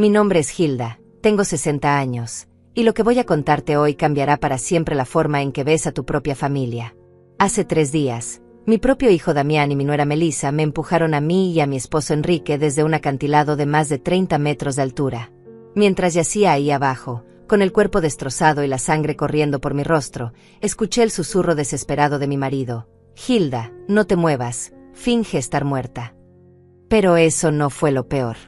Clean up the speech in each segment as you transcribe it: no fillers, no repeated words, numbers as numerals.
Mi nombre es Hilda, tengo 60 años, y lo que voy a contarte hoy cambiará para siempre la forma en que ves a tu propia familia. Hace 3 días, mi propio hijo Damián y mi nuera Melissa me empujaron a mí y a mi esposo Enrique desde un acantilado de más de 30 metros de altura. Mientras yacía ahí abajo, con el cuerpo destrozado y la sangre corriendo por mi rostro, escuché el susurro desesperado de mi marido. Hilda, no te muevas, finge estar muerta. Pero eso no fue lo peor.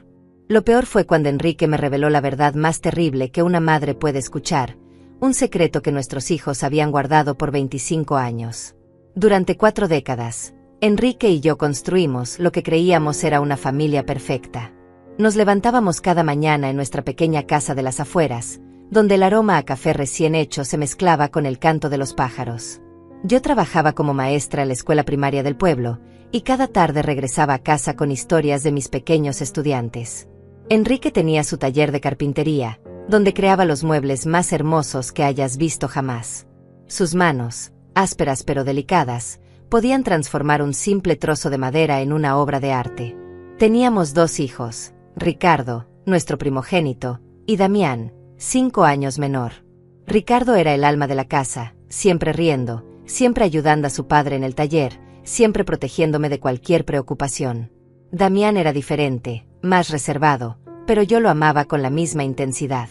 Lo peor fue cuando Enrique me reveló la verdad más terrible que una madre puede escuchar, un secreto que nuestros hijos habían guardado por 25 años. Durante 4 décadas, Enrique y yo construimos lo que creíamos era una familia perfecta. Nos levantábamos cada mañana en nuestra pequeña casa de las afueras, donde el aroma a café recién hecho se mezclaba con el canto de los pájaros. Yo trabajaba como maestra en la escuela primaria del pueblo, y cada tarde regresaba a casa con historias de mis pequeños estudiantes. Enrique tenía su taller de carpintería, donde creaba los muebles más hermosos que hayas visto jamás. Sus manos, ásperas pero delicadas, podían transformar un simple trozo de madera en una obra de arte. Teníamos 2 hijos, Ricardo, nuestro primogénito, y Damián, 5 años menor. Ricardo era el alma de la casa, siempre riendo, siempre ayudando a su padre en el taller, siempre protegiéndome de cualquier preocupación. Damián era diferente, más reservado, pero yo lo amaba con la misma intensidad.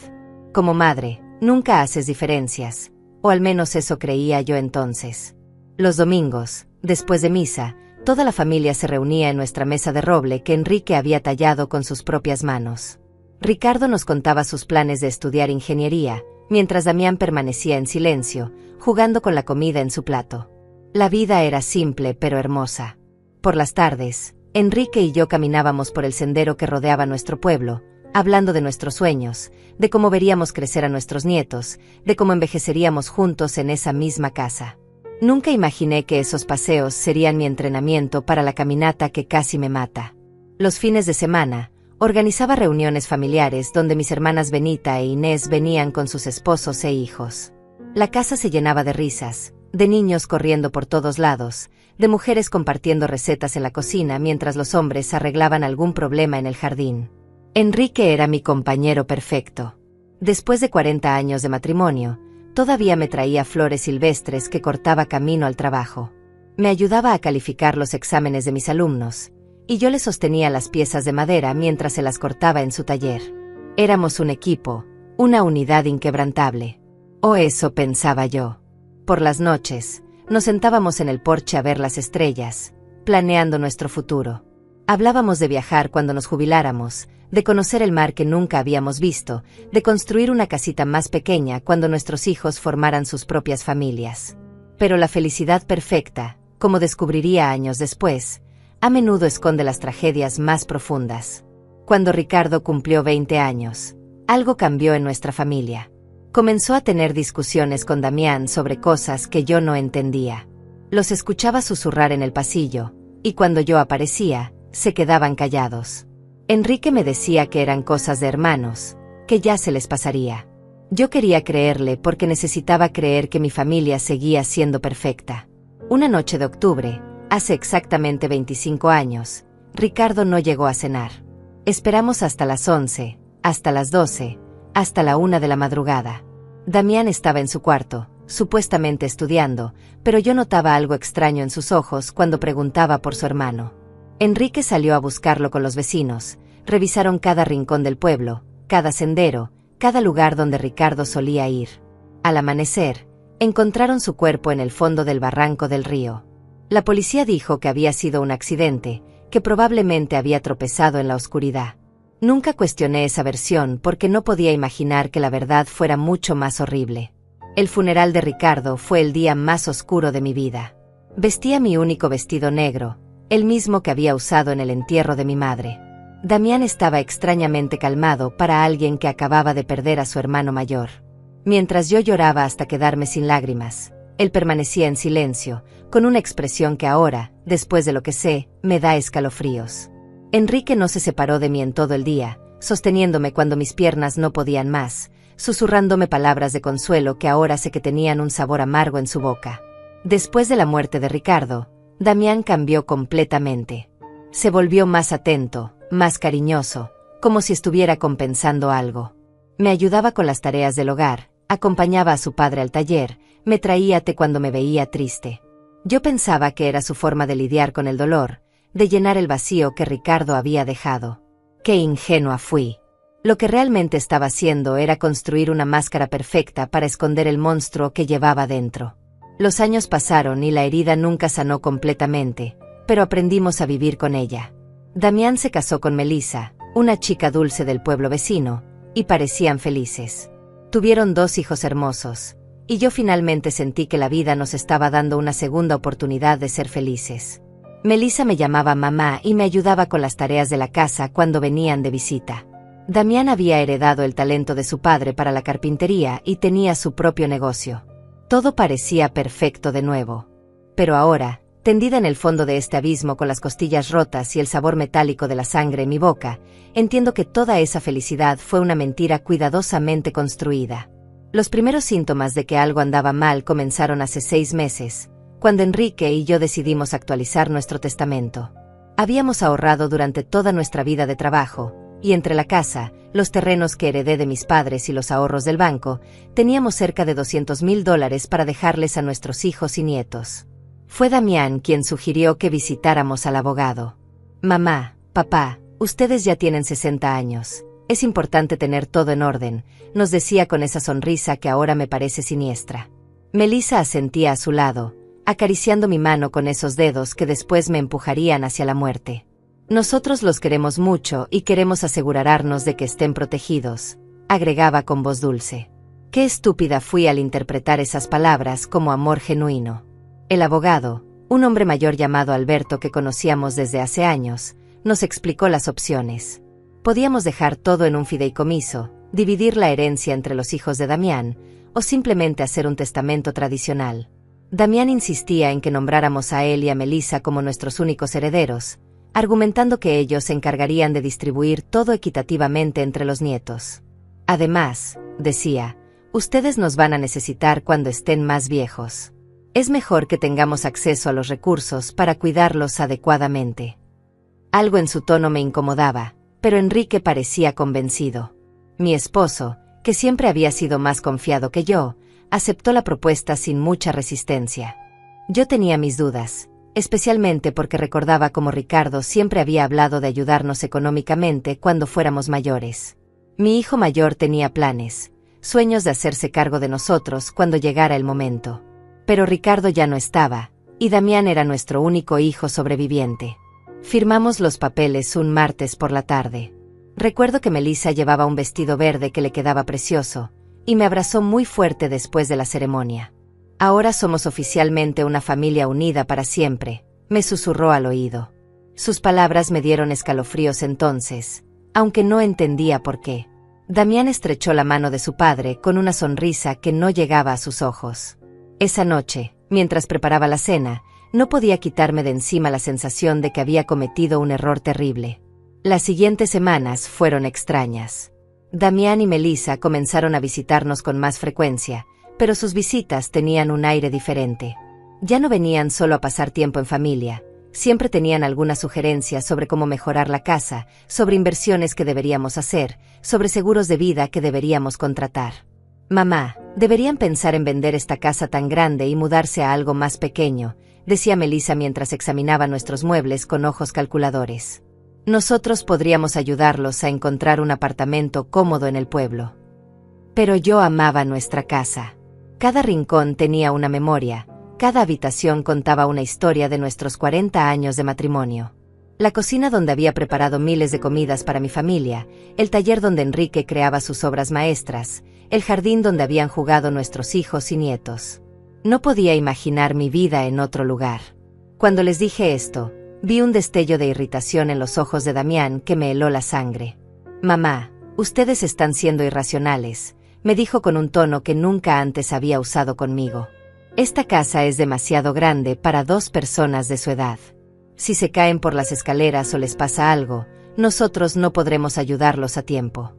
Como madre, nunca haces diferencias, o al menos eso creía yo entonces. Los domingos, después de misa, toda la familia se reunía en nuestra mesa de roble que Enrique había tallado con sus propias manos. Ricardo nos contaba sus planes de estudiar ingeniería, mientras Damián permanecía en silencio, jugando con la comida en su plato. La vida era simple pero hermosa. Por las tardes, Enrique y yo caminábamos por el sendero que rodeaba nuestro pueblo, hablando de nuestros sueños, de cómo veríamos crecer a nuestros nietos, de cómo envejeceríamos juntos en esa misma casa. Nunca imaginé que esos paseos serían mi entrenamiento para la caminata que casi me mata. Los fines de semana, organizaba reuniones familiares donde mis hermanas Benita e Inés venían con sus esposos e hijos. La casa se llenaba de risas, de niños corriendo por todos lados, de mujeres compartiendo recetas en la cocina mientras los hombres arreglaban algún problema en el jardín. Enrique era mi compañero perfecto. Después de 40 años de matrimonio, todavía me traía flores silvestres que cortaba camino al trabajo. Me ayudaba a calificar los exámenes de mis alumnos, y yo le sostenía las piezas de madera mientras se las cortaba en su taller. Éramos un equipo, una unidad inquebrantable. O eso pensaba yo. Por las noches, nos sentábamos en el porche a ver las estrellas, planeando nuestro futuro. Hablábamos de viajar cuando nos jubiláramos, de conocer el mar que nunca habíamos visto, de construir una casita más pequeña cuando nuestros hijos formaran sus propias familias. Pero la felicidad perfecta, como descubriría años después, a menudo esconde las tragedias más profundas. Cuando Ricardo cumplió 20 años, algo cambió en nuestra familia. Comenzó a tener discusiones con Damián sobre cosas que yo no entendía. Los escuchaba susurrar en el pasillo, y cuando yo aparecía, se quedaban callados. Enrique me decía que eran cosas de hermanos, que ya se les pasaría. Yo quería creerle porque necesitaba creer que mi familia seguía siendo perfecta. Una noche de octubre, hace exactamente 25 años, Ricardo no llegó a cenar. Esperamos hasta las 11, hasta las 12, hasta la 1 de la madrugada. Damián estaba en su cuarto, supuestamente estudiando, pero yo notaba algo extraño en sus ojos cuando preguntaba por su hermano. Enrique salió a buscarlo con los vecinos, revisaron cada rincón del pueblo, cada sendero, cada lugar donde Ricardo solía ir. Al amanecer, encontraron su cuerpo en el fondo del barranco del río. La policía dijo que había sido un accidente, que probablemente había tropezado en la oscuridad. Nunca cuestioné esa versión porque no podía imaginar que la verdad fuera mucho más horrible. El funeral de Ricardo fue el día más oscuro de mi vida. Vestía mi único vestido negro, el mismo que había usado en el entierro de mi madre. Damián estaba extrañamente calmado para alguien que acababa de perder a su hermano mayor. Mientras yo lloraba hasta quedarme sin lágrimas, él permanecía en silencio, con una expresión que ahora, después de lo que sé, me da escalofríos. Enrique no se separó de mí en todo el día, sosteniéndome cuando mis piernas no podían más, susurrándome palabras de consuelo que ahora sé que tenían un sabor amargo en su boca. Después de la muerte de Ricardo, Damián cambió completamente. Se volvió más atento, más cariñoso, como si estuviera compensando algo. Me ayudaba con las tareas del hogar, acompañaba a su padre al taller, me traía té cuando me veía triste. Yo pensaba que era su forma de lidiar con el dolor, de llenar el vacío que Ricardo había dejado. ¡Qué ingenua fui! Lo que realmente estaba haciendo era construir una máscara perfecta para esconder el monstruo que llevaba dentro. Los años pasaron y la herida nunca sanó completamente, pero aprendimos a vivir con ella. Damián se casó con Melissa, una chica dulce del pueblo vecino, y parecían felices. Tuvieron 2 hijos hermosos, y yo finalmente sentí que la vida nos estaba dando una segunda oportunidad de ser felices. Melissa me llamaba mamá y me ayudaba con las tareas de la casa cuando venían de visita. Damián había heredado el talento de su padre para la carpintería y tenía su propio negocio. Todo parecía perfecto de nuevo. Pero ahora, tendida en el fondo de este abismo con las costillas rotas y el sabor metálico de la sangre en mi boca, entiendo que toda esa felicidad fue una mentira cuidadosamente construida. Los primeros síntomas de que algo andaba mal comenzaron hace 6 meses, cuando Enrique y yo decidimos actualizar nuestro testamento. Habíamos ahorrado durante toda nuestra vida de trabajo, y entre la casa, los terrenos que heredé de mis padres y los ahorros del banco, teníamos cerca de $200,000 para dejarles a nuestros hijos y nietos. Fue Damián quien sugirió que visitáramos al abogado. Mamá, papá, ustedes ya tienen 60 años. Es importante tener todo en orden, nos decía con esa sonrisa que ahora me parece siniestra. Melissa asentía a su lado, acariciando mi mano con esos dedos que después me empujarían hacia la muerte. Nosotros los queremos mucho y queremos asegurarnos de que estén protegidos, agregaba con voz dulce. Qué estúpida fui al interpretar esas palabras como amor genuino. El abogado, un hombre mayor llamado Alberto que conocíamos desde hace años, nos explicó las opciones. Podíamos dejar todo en un fideicomiso, dividir la herencia entre los hijos de Damián, o simplemente hacer un testamento tradicional. Damián insistía en que nombráramos a él y a Melissa como nuestros únicos herederos, argumentando que ellos se encargarían de distribuir todo equitativamente entre los nietos. Además, decía, ustedes nos van a necesitar cuando estén más viejos. Es mejor que tengamos acceso a los recursos para cuidarlos adecuadamente. Algo en su tono me incomodaba, pero Enrique parecía convencido. Mi esposo, que siempre había sido más confiado que yo, aceptó la propuesta sin mucha resistencia. Yo tenía mis dudas, especialmente porque recordaba cómo Ricardo siempre había hablado de ayudarnos económicamente cuando fuéramos mayores. Mi hijo mayor tenía planes, sueños de hacerse cargo de nosotros cuando llegara el momento. Pero Ricardo ya no estaba, y Damián era nuestro único hijo sobreviviente. Firmamos los papeles un martes por la tarde. Recuerdo que Melissa llevaba un vestido verde que le quedaba precioso, y me abrazó muy fuerte después de la ceremonia. Ahora somos oficialmente una familia unida para siempre, me susurró al oído. Sus palabras me dieron escalofríos entonces, aunque no entendía por qué. Damián estrechó la mano de su padre con una sonrisa que no llegaba a sus ojos. Esa noche, mientras preparaba la cena, no podía quitarme de encima la sensación de que había cometido un error terrible. Las siguientes semanas fueron extrañas. Damián y Melissa comenzaron a visitarnos con más frecuencia, pero sus visitas tenían un aire diferente. Ya no venían solo a pasar tiempo en familia, siempre tenían alguna sugerencia sobre cómo mejorar la casa, sobre inversiones que deberíamos hacer, sobre seguros de vida que deberíamos contratar. Mamá, deberían pensar en vender esta casa tan grande y mudarse a algo más pequeño, decía Melissa mientras examinaba nuestros muebles con ojos calculadores. Nosotros podríamos ayudarlos a encontrar un apartamento cómodo en el pueblo. Pero yo amaba nuestra casa. Cada rincón tenía una memoria, cada habitación contaba una historia de nuestros 40 años de matrimonio. La cocina donde había preparado miles de comidas para mi familia, el taller donde Enrique creaba sus obras maestras, el jardín donde habían jugado nuestros hijos y nietos. No podía imaginar mi vida en otro lugar. Cuando les dije esto, vi un destello de irritación en los ojos de Damián que me heló la sangre. Mamá, ustedes están siendo irracionales, me dijo con un tono que nunca antes había usado conmigo. Esta casa es demasiado grande para 2 personas de su edad. Si se caen por las escaleras o les pasa algo, nosotros no podremos ayudarlos a tiempo.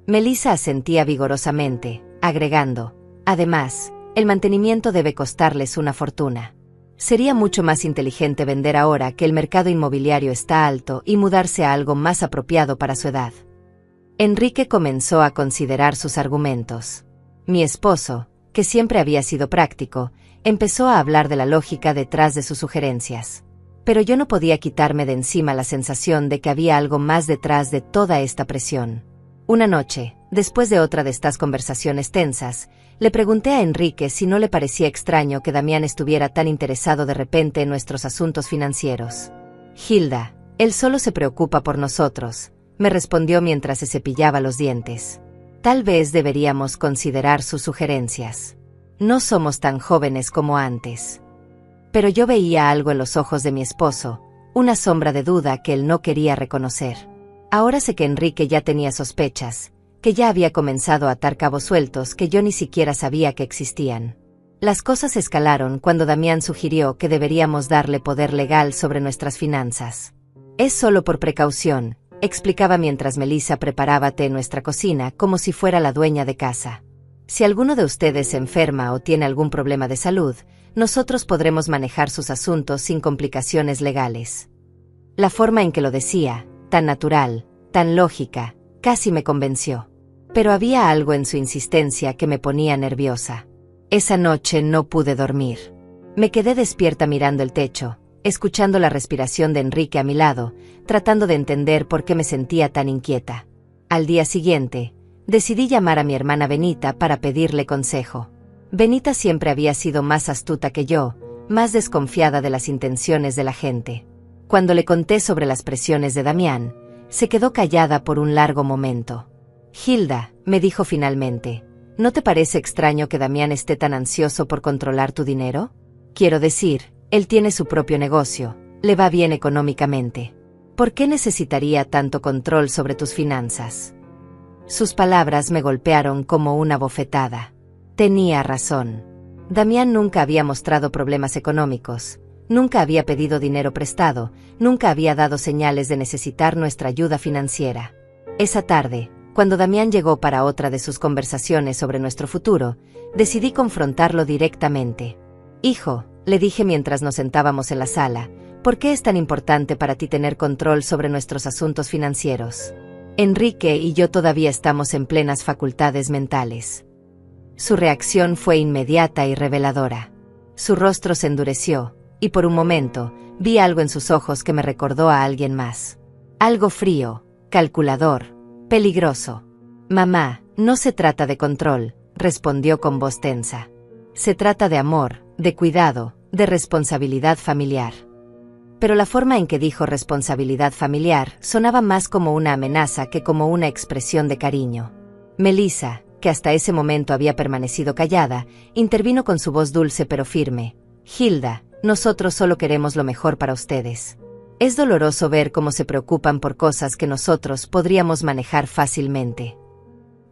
Melissa asentía vigorosamente, agregando, además, el mantenimiento debe costarles una fortuna. Sería mucho más inteligente vender ahora que el mercado inmobiliario está alto y mudarse a algo más apropiado para su edad. Enrique comenzó a considerar sus argumentos. Mi esposo, que siempre había sido práctico, empezó a hablar de la lógica detrás de sus sugerencias. Pero yo no podía quitarme de encima la sensación de que había algo más detrás de toda esta presión. Una noche, después de otra de estas conversaciones tensas, le pregunté a Enrique si no le parecía extraño que Damián estuviera tan interesado de repente en nuestros asuntos financieros. Hilda, él solo se preocupa por nosotros, me respondió mientras se cepillaba los dientes. Tal vez deberíamos considerar sus sugerencias. No somos tan jóvenes como antes. Pero yo veía algo en los ojos de mi esposo, una sombra de duda que él no quería reconocer. Ahora sé que Enrique ya tenía sospechas, que ya había comenzado a atar cabos sueltos que yo ni siquiera sabía que existían. Las cosas escalaron cuando Damián sugirió que deberíamos darle poder legal sobre nuestras finanzas. Es solo por precaución, explicaba mientras Melissa preparaba té en nuestra cocina como si fuera la dueña de casa. Si alguno de ustedes se enferma o tiene algún problema de salud, nosotros podremos manejar sus asuntos sin complicaciones legales. La forma en que lo decía, tan natural, tan lógica, casi me convenció. Pero había algo en su insistencia que me ponía nerviosa. Esa noche no pude dormir. Me quedé despierta mirando el techo, escuchando la respiración de Enrique a mi lado, tratando de entender por qué me sentía tan inquieta. Al día siguiente, decidí llamar a mi hermana Benita para pedirle consejo. Benita siempre había sido más astuta que yo, más desconfiada de las intenciones de la gente. Cuando le conté sobre las presiones de Damián, se quedó callada por un largo momento. Hilda, me dijo finalmente, ¿no te parece extraño que Damián esté tan ansioso por controlar tu dinero? Quiero decir, él tiene su propio negocio, le va bien económicamente. ¿Por qué necesitaría tanto control sobre tus finanzas? Sus palabras me golpearon como una bofetada. Tenía razón. Damián nunca había mostrado problemas económicos, nunca había pedido dinero prestado, nunca había dado señales de necesitar nuestra ayuda financiera. Esa tarde, cuando Damián llegó para otra de sus conversaciones sobre nuestro futuro, decidí confrontarlo directamente. Hijo, le dije mientras nos sentábamos en la sala, ¿por qué es tan importante para ti tener control sobre nuestros asuntos financieros? Enrique y yo todavía estamos en plenas facultades mentales. Su reacción fue inmediata y reveladora. Su rostro se endureció, y por un momento, vi algo en sus ojos que me recordó a alguien más. Algo frío, calculador, peligroso. Mamá, no se trata de control, respondió con voz tensa. Se trata de amor, de cuidado, de responsabilidad familiar. Pero la forma en que dijo responsabilidad familiar sonaba más como una amenaza que como una expresión de cariño. Melissa, que hasta ese momento había permanecido callada, intervino con su voz dulce pero firme. Hilda, nosotros solo queremos lo mejor para ustedes. Es doloroso ver cómo se preocupan por cosas que nosotros podríamos manejar fácilmente.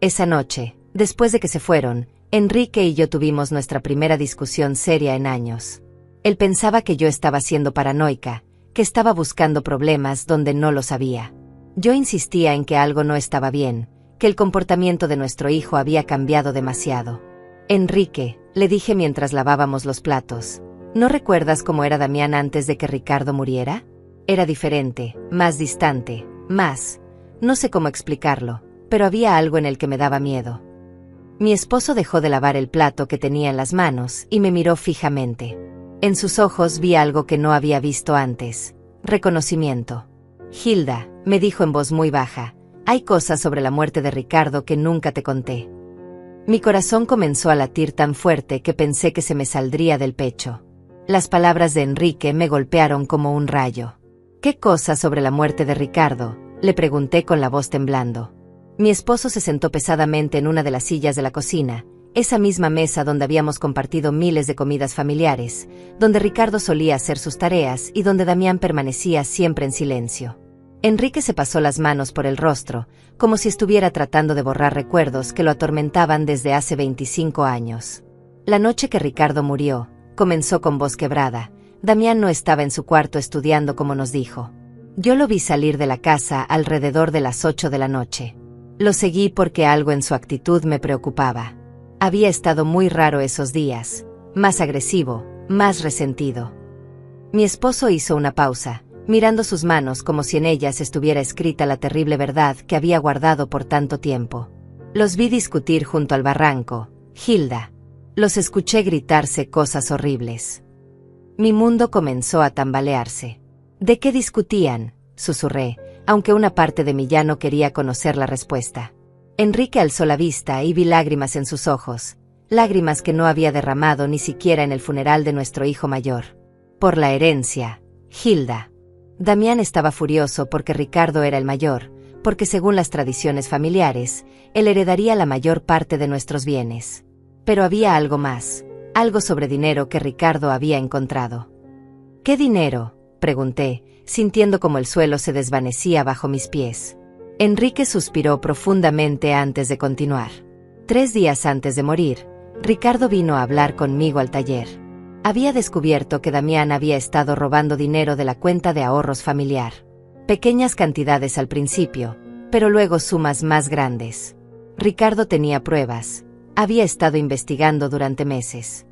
Esa noche, después de que se fueron, Enrique y yo tuvimos nuestra primera discusión seria en años. Él pensaba que yo estaba siendo paranoica, que estaba buscando problemas donde no los había. Yo insistía en que algo no estaba bien, que el comportamiento de nuestro hijo había cambiado demasiado. Enrique, le dije mientras lavábamos los platos, ¿no recuerdas cómo era Damián antes de que Ricardo muriera? Era diferente, más distante, más... no sé cómo explicarlo, pero había algo en el que me daba miedo. Mi esposo dejó de lavar el plato que tenía en las manos y me miró fijamente. En sus ojos vi algo que no había visto antes, reconocimiento. Hilda, me dijo en voz muy baja, hay cosas sobre la muerte de Ricardo que nunca te conté. Mi corazón comenzó a latir tan fuerte que pensé que se me saldría del pecho. Las palabras de Enrique me golpearon como un rayo. ¿Qué cosa sobre la muerte de Ricardo?, le pregunté con la voz temblando. Mi esposo se sentó pesadamente en una de las sillas de la cocina, esa misma mesa donde habíamos compartido miles de comidas familiares, donde Ricardo solía hacer sus tareas y donde Damián permanecía siempre en silencio. Enrique se pasó las manos por el rostro, como si estuviera tratando de borrar recuerdos que lo atormentaban desde hace 25 años. La noche que Ricardo murió, comenzó con voz quebrada, Damián no estaba en su cuarto estudiando como nos dijo. Yo lo vi salir de la casa alrededor de las 8 de la noche. Lo seguí porque algo en su actitud me preocupaba. Había estado muy raro esos días, más agresivo, más resentido. Mi esposo hizo una pausa, mirando sus manos como si en ellas estuviera escrita la terrible verdad que había guardado por tanto tiempo. Los vi discutir junto al barranco, Hilda. Los escuché gritarse cosas horribles. Mi mundo comenzó a tambalearse. ¿De qué discutían?, susurré, aunque una parte de mí ya no quería conocer la respuesta. Enrique alzó la vista y vi lágrimas en sus ojos, lágrimas que no había derramado ni siquiera en el funeral de nuestro hijo mayor. Por la herencia, Hilda. Damián estaba furioso porque Ricardo era el mayor, porque según las tradiciones familiares, él heredaría la mayor parte de nuestros bienes. Pero había algo más, algo sobre dinero que Ricardo había encontrado. ¿Qué dinero?, pregunté, sintiendo como el suelo se desvanecía bajo mis pies. Enrique suspiró profundamente antes de continuar. 3 días antes de morir, Ricardo vino a hablar conmigo al taller. Había descubierto que Damián había estado robando dinero de la cuenta de ahorros familiar. Pequeñas cantidades al principio, pero luego sumas más grandes. Ricardo tenía pruebas. Había estado investigando durante meses.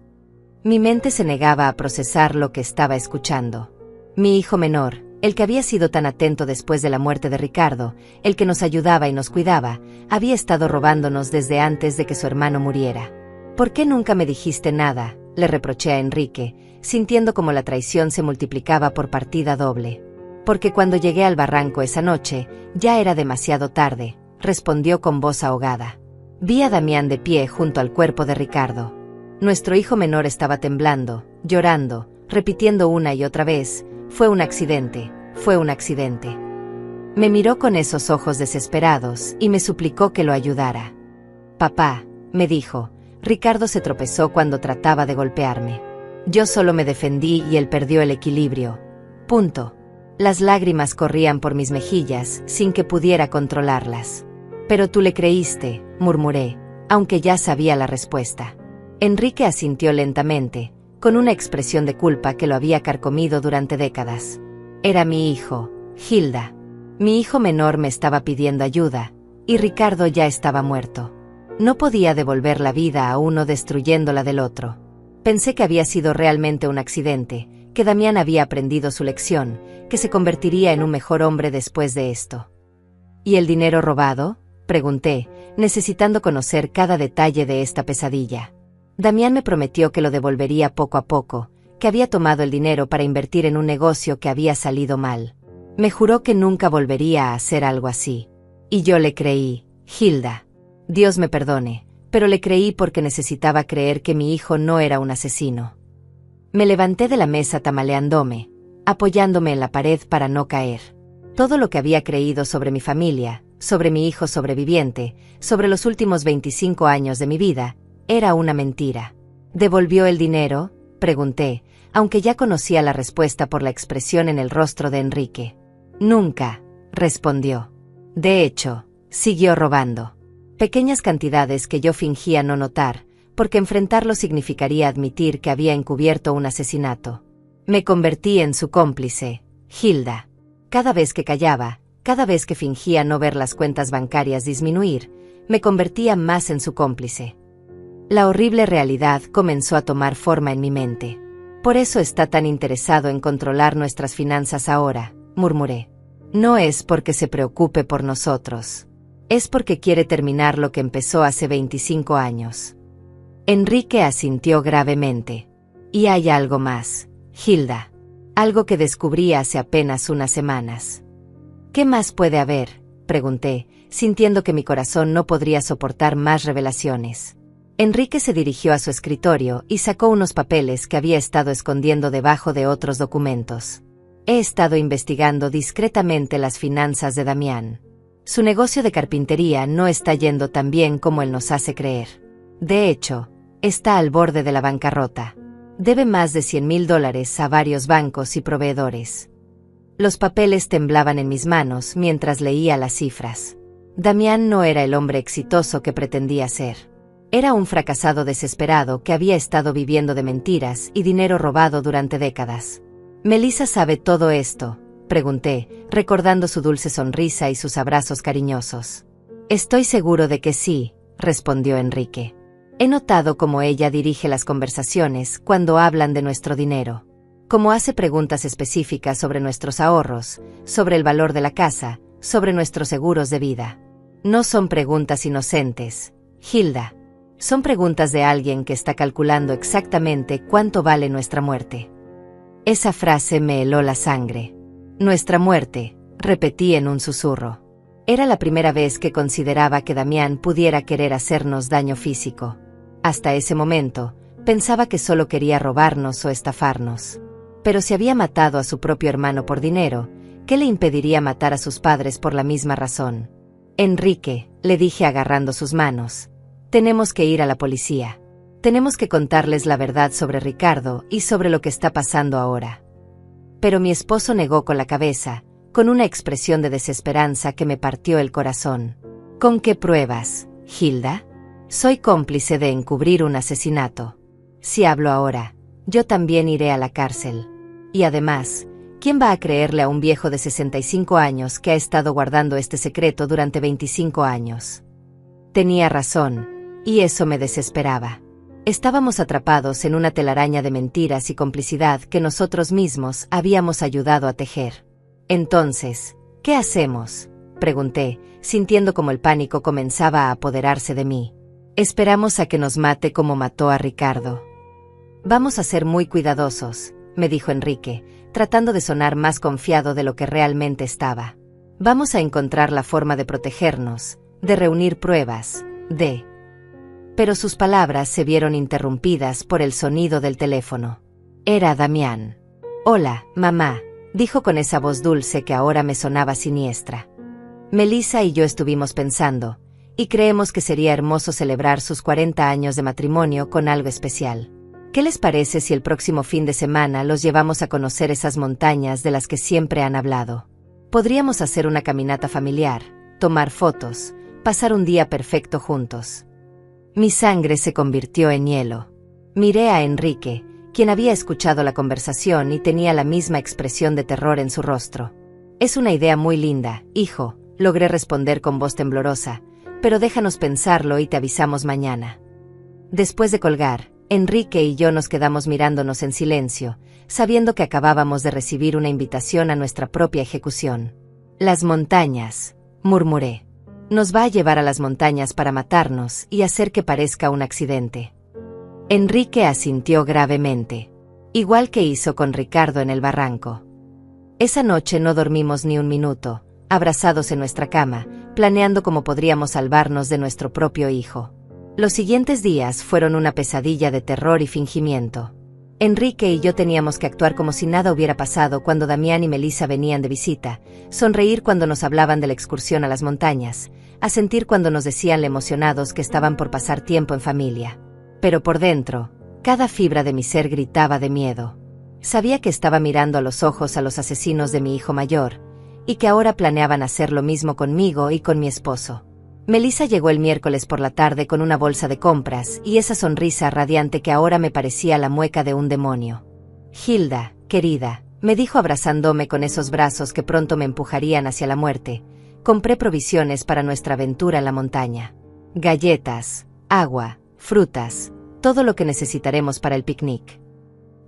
Mi mente se negaba a procesar lo que estaba escuchando. Mi hijo menor, el que había sido tan atento después de la muerte de Ricardo, el que nos ayudaba y nos cuidaba, había estado robándonos desde antes de que su hermano muriera. ¿Por qué nunca me dijiste nada?, le reproché a Enrique, sintiendo como la traición se multiplicaba por partida doble. Porque cuando llegué al barranco esa noche, ya era demasiado tarde, respondió con voz ahogada. Vi a Damián de pie junto al cuerpo de Ricardo. Nuestro hijo menor estaba temblando, llorando, repitiendo una y otra vez: fue un accidente, fue un accidente. Me miró con esos ojos desesperados y me suplicó que lo ayudara. Papá, me dijo, Ricardo se tropezó cuando trataba de golpearme. Yo solo me defendí y él perdió el equilibrio. Punto. Las lágrimas corrían por mis mejillas sin que pudiera controlarlas. Pero tú le creíste, murmuré, aunque ya sabía la respuesta. Enrique asintió lentamente, con una expresión de culpa que lo había carcomido durante décadas. Era mi hijo, Hilda. Mi hijo menor me estaba pidiendo ayuda, y Ricardo ya estaba muerto. No podía devolver la vida a uno destruyéndola del otro. Pensé que había sido realmente un accidente, que Damián había aprendido su lección, que se convertiría en un mejor hombre después de esto. ¿Y el dinero robado?, pregunté, necesitando conocer cada detalle de esta pesadilla. Damián me prometió que lo devolvería poco a poco, que había tomado el dinero para invertir en un negocio que había salido mal. Me juró que nunca volvería a hacer algo así. Y yo le creí, Hilda. Dios me perdone, pero le creí porque necesitaba creer que mi hijo no era un asesino. Me levanté de la mesa tambaleándome, apoyándome en la pared para no caer. Todo lo que había creído sobre mi familia, sobre mi hijo sobreviviente, sobre los últimos 25 años de mi vida, era una mentira. ¿Devolvió el dinero?, pregunté, aunque ya conocía la respuesta por la expresión en el rostro de Enrique. Nunca, respondió. De hecho, siguió robando. Pequeñas cantidades que yo fingía no notar, porque enfrentarlo significaría admitir que había encubierto un asesinato. Me convertí en su cómplice, Hilda. Cada vez que callaba, cada vez que fingía no ver las cuentas bancarias disminuir, me convertía más en su cómplice. La horrible realidad comenzó a tomar forma en mi mente. Por eso está tan interesado en controlar nuestras finanzas ahora, murmuré. No es porque se preocupe por nosotros. Es porque quiere terminar lo que empezó hace 25 años. Enrique asintió gravemente. Y hay algo más, Hilda. Algo que descubrí hace apenas unas semanas. ¿Qué más puede haber?, pregunté, sintiendo que mi corazón no podría soportar más revelaciones. Enrique se dirigió a su escritorio y sacó unos papeles que había estado escondiendo debajo de otros documentos. He estado investigando discretamente las finanzas de Damián. Su negocio de carpintería no está yendo tan bien como él nos hace creer. De hecho, está al borde de la bancarrota. Debe más de $100,000 a varios bancos y proveedores. Los papeles temblaban en mis manos mientras leía las cifras. Damián no era el hombre exitoso que pretendía ser. Era un fracasado desesperado que había estado viviendo de mentiras y dinero robado durante décadas. ¿Melissa sabe todo esto?, pregunté, recordando su dulce sonrisa y sus abrazos cariñosos. Estoy seguro de que sí, respondió Enrique. He notado cómo ella dirige las conversaciones cuando hablan de nuestro dinero. como hace preguntas específicas sobre nuestros ahorros, sobre el valor de la casa, sobre nuestros seguros de vida. No son preguntas inocentes, Hilda. Son preguntas de alguien que está calculando exactamente cuánto vale nuestra muerte. Esa frase me heló la sangre. Nuestra muerte, repetí en un susurro. Era la primera vez que consideraba que Damián pudiera querer hacernos daño físico. Hasta ese momento, pensaba que solo quería robarnos o estafarnos. Pero si había matado a su propio hermano por dinero, ¿qué le impediría matar a sus padres por la misma razón? Enrique, le dije agarrando sus manos, tenemos que ir a la policía. Tenemos que contarles la verdad sobre Ricardo y sobre lo que está pasando ahora. Pero mi esposo negó con la cabeza, con una expresión de desesperanza que me partió el corazón. ¿Con qué pruebas, Hilda? Soy cómplice de encubrir un asesinato. Si hablo ahora, yo también iré a la cárcel. Y además, ¿quién va a creerle a un viejo de 65 años que ha estado guardando este secreto durante 25 años? Tenía razón, y eso me desesperaba. Estábamos atrapados en una telaraña de mentiras y complicidad que nosotros mismos habíamos ayudado a tejer. Entonces, ¿qué hacemos?, pregunté, sintiendo como el pánico comenzaba a apoderarse de mí. Esperamos a que nos mate como mató a Ricardo. Vamos a ser muy cuidadosos, me dijo Enrique, tratando de sonar más confiado de lo que realmente estaba. Vamos a encontrar la forma de protegernos, de reunir pruebas, de... Pero sus palabras se vieron interrumpidas por el sonido del teléfono. Era Damián. «Hola, mamá», dijo con esa voz dulce que ahora me sonaba siniestra. Melissa y yo estuvimos pensando, y creemos que sería hermoso celebrar sus 40 años de matrimonio con algo especial. ¿Qué les parece si el próximo fin de semana los llevamos a conocer esas montañas de las que siempre han hablado? Podríamos hacer una caminata familiar, tomar fotos, pasar un día perfecto juntos. Mi sangre se convirtió en hielo. Miré a Enrique, quien había escuchado la conversación y tenía la misma expresión de terror en su rostro. «Es una idea muy linda, hijo», logré responder con voz temblorosa, «pero déjanos pensarlo y te avisamos mañana». Después de colgar, Enrique y yo nos quedamos mirándonos en silencio, sabiendo que acabábamos de recibir una invitación a nuestra propia ejecución. «Las montañas», murmuré. «Nos va a llevar a las montañas para matarnos y hacer que parezca un accidente». Enrique asintió gravemente, igual que hizo con Ricardo en el barranco. Esa noche no dormimos ni un minuto, abrazados en nuestra cama, planeando cómo podríamos salvarnos de nuestro propio hijo. Los siguientes días fueron una pesadilla de terror y fingimiento. Enrique y yo teníamos que actuar como si nada hubiera pasado cuando Damián y Melissa venían de visita, sonreír cuando nos hablaban de la excursión a las montañas, asentir cuando nos decían lo emocionados que estaban por pasar tiempo en familia. Pero por dentro, cada fibra de mi ser gritaba de miedo. Sabía que estaba mirando a los ojos a los asesinos de mi hijo mayor, y que ahora planeaban hacer lo mismo conmigo y con mi esposo. Melissa llegó el miércoles por la tarde con una bolsa de compras y esa sonrisa radiante que ahora me parecía la mueca de un demonio. «Hilda, querida», me dijo abrazándome con esos brazos que pronto me empujarían hacia la muerte, «compré provisiones para nuestra aventura en la montaña. Galletas, agua, frutas, todo lo que necesitaremos para el picnic».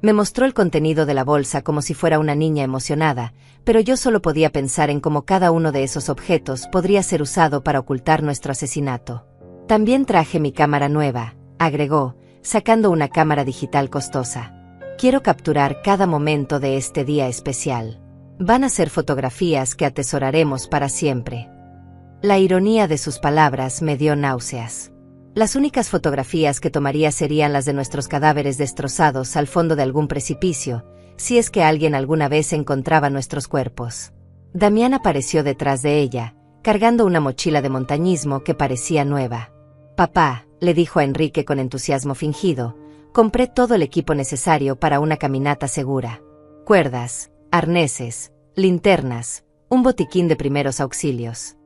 Me mostró el contenido de la bolsa como si fuera una niña emocionada, pero yo solo podía pensar en cómo cada uno de esos objetos podría ser usado para ocultar nuestro asesinato. «También traje mi cámara nueva», agregó, sacando una cámara digital costosa. «Quiero capturar cada momento de este día especial. Van a ser fotografías que atesoraremos para siempre». La ironía de sus palabras me dio náuseas. Las únicas fotografías que tomaría serían las de nuestros cadáveres destrozados al fondo de algún precipicio, si es que alguien alguna vez encontraba nuestros cuerpos. Damián apareció detrás de ella, cargando una mochila de montañismo que parecía nueva. «Papá», le dijo a Enrique con entusiasmo fingido, «compré todo el equipo necesario para una caminata segura. Cuerdas, arneses, linternas, un botiquín de primeros auxilios».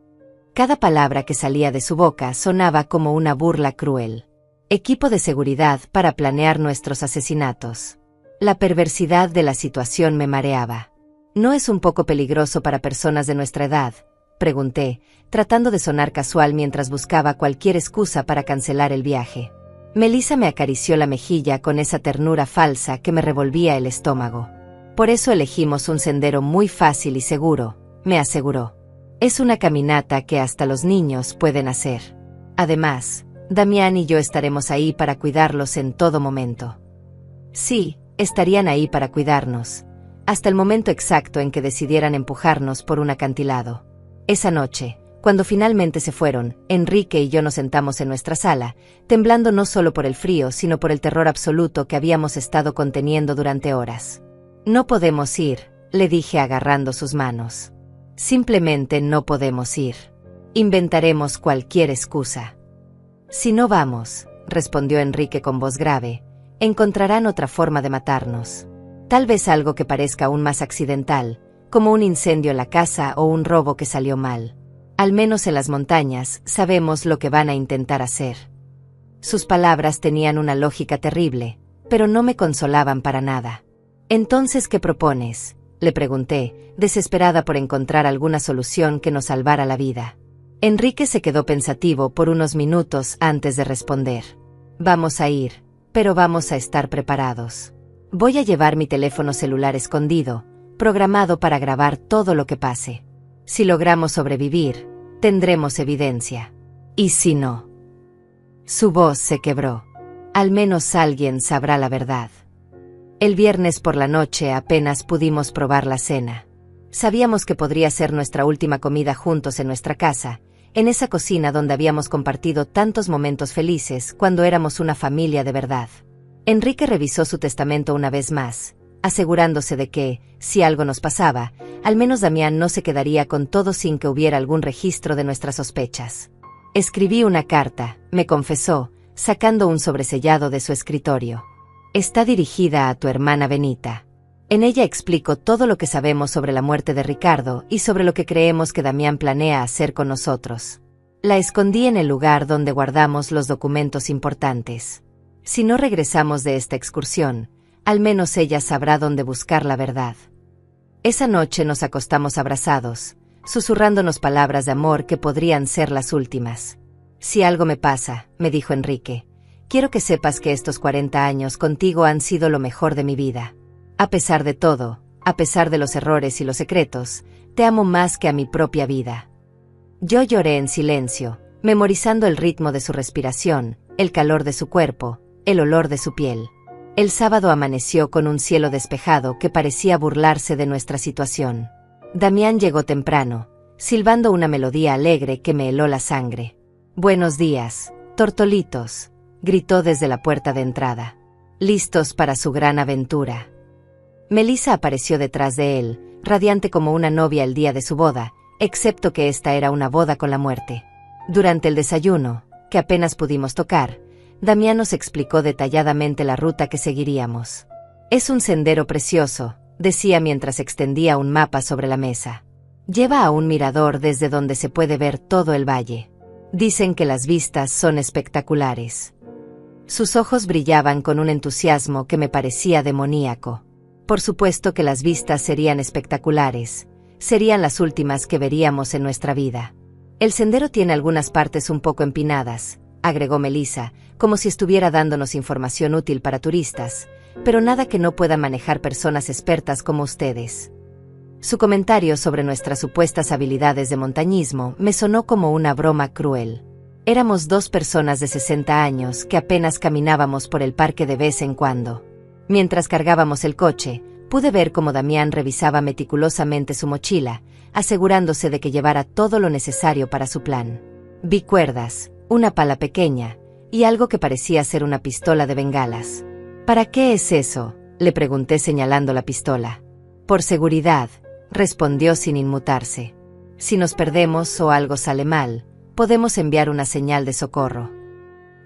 Cada palabra que salía de su boca sonaba como una burla cruel. «Equipo de seguridad para planear nuestros asesinatos». La perversidad de la situación me mareaba. «¿No es un poco peligroso para personas de nuestra edad?», pregunté, tratando de sonar casual mientras buscaba cualquier excusa para cancelar el viaje. Melissa me acarició la mejilla con esa ternura falsa que me revolvía el estómago. Por eso elegimos un sendero muy fácil y seguro, me aseguró. Es una caminata que hasta los niños pueden hacer. Además, Damián y yo estaremos ahí para cuidarlos en todo momento. Sí, estarían ahí para cuidarnos, hasta el momento exacto en que decidieran empujarnos por un acantilado. Esa noche, cuando finalmente se fueron, Enrique y yo nos sentamos en nuestra sala, temblando no solo por el frío, sino por el terror absoluto que habíamos estado conteniendo durante horas. No podemos ir, le dije agarrando sus manos. Simplemente no podemos ir. Inventaremos cualquier excusa. Si no vamos, respondió Enrique con voz grave, encontrarán otra forma de matarnos. Tal vez algo que parezca aún más accidental, como un incendio en la casa o un robo que salió mal. Al menos en las montañas sabemos lo que van a intentar hacer. Sus palabras tenían una lógica terrible, pero no me consolaban para nada. Entonces, ¿qué propones?, le pregunté, desesperada por encontrar alguna solución que nos salvara la vida. Enrique se quedó pensativo por unos minutos antes de responder. Vamos a ir, pero vamos a estar preparados. Voy a llevar mi teléfono celular escondido, programado para grabar todo lo que pase. Si logramos sobrevivir, tendremos evidencia. ¿Y si no? Su voz se quebró. Al menos alguien sabrá la verdad. El viernes por la noche apenas pudimos probar la cena. Sabíamos que podría ser nuestra última comida juntos en nuestra casa, en esa cocina donde habíamos compartido tantos momentos felices cuando éramos una familia de verdad. Enrique revisó su testamento una vez más, asegurándose de que, si algo nos pasaba, al menos Damián no se quedaría con todo sin que hubiera algún registro de nuestras sospechas. Escribí una carta, me confesó, sacando un sobresellado de su escritorio. Está dirigida a tu hermana Benita. En ella explico todo lo que sabemos sobre la muerte de Ricardo y sobre lo que creemos que Damián planea hacer con nosotros. La escondí en el lugar donde guardamos los documentos importantes. Si no regresamos de esta excursión, al menos ella sabrá dónde buscar la verdad. Esa noche nos acostamos abrazados, susurrándonos palabras de amor que podrían ser las últimas. Si algo me pasa, me dijo Enrique, quiero que sepas que estos 40 años contigo han sido lo mejor de mi vida. A pesar de todo, a pesar de los errores y los secretos, te amo más que a mi propia vida. Yo lloré en silencio, memorizando el ritmo de su respiración, el calor de su cuerpo, el olor de su piel. El sábado amaneció con un cielo despejado que parecía burlarse de nuestra situación. Damián llegó temprano, silbando una melodía alegre que me heló la sangre. Buenos días, tortolitos, gritó desde la puerta de entrada. Listos para su gran aventura. Melissa apareció detrás de él, radiante como una novia el día de su boda, excepto que esta era una boda con la muerte. Durante el desayuno, que apenas pudimos tocar, Damián nos explicó detalladamente la ruta que seguiríamos. Es un sendero precioso, decía mientras extendía un mapa sobre la mesa. Lleva a un mirador desde donde se puede ver todo el valle. Dicen que las vistas son espectaculares. Sus ojos brillaban con un entusiasmo que me parecía demoníaco. Por supuesto que las vistas serían espectaculares, serían las últimas que veríamos en nuestra vida. El sendero tiene algunas partes un poco empinadas, agregó Melissa, como si estuviera dándonos información útil para turistas, pero nada que no puedan manejar personas expertas como ustedes. Su comentario sobre nuestras supuestas habilidades de montañismo me sonó como una broma cruel. Éramos dos personas de 60 años que apenas caminábamos por el parque de vez en cuando. Mientras cargábamos el coche, pude ver cómo Damián revisaba meticulosamente su mochila, asegurándose de que llevara todo lo necesario para su plan. Vi cuerdas, una pala pequeña, y algo que parecía ser una pistola de bengalas. ¿Para qué es eso?, le pregunté señalando la pistola. Por seguridad, respondió sin inmutarse. Si nos perdemos o algo sale mal, podemos enviar una señal de socorro.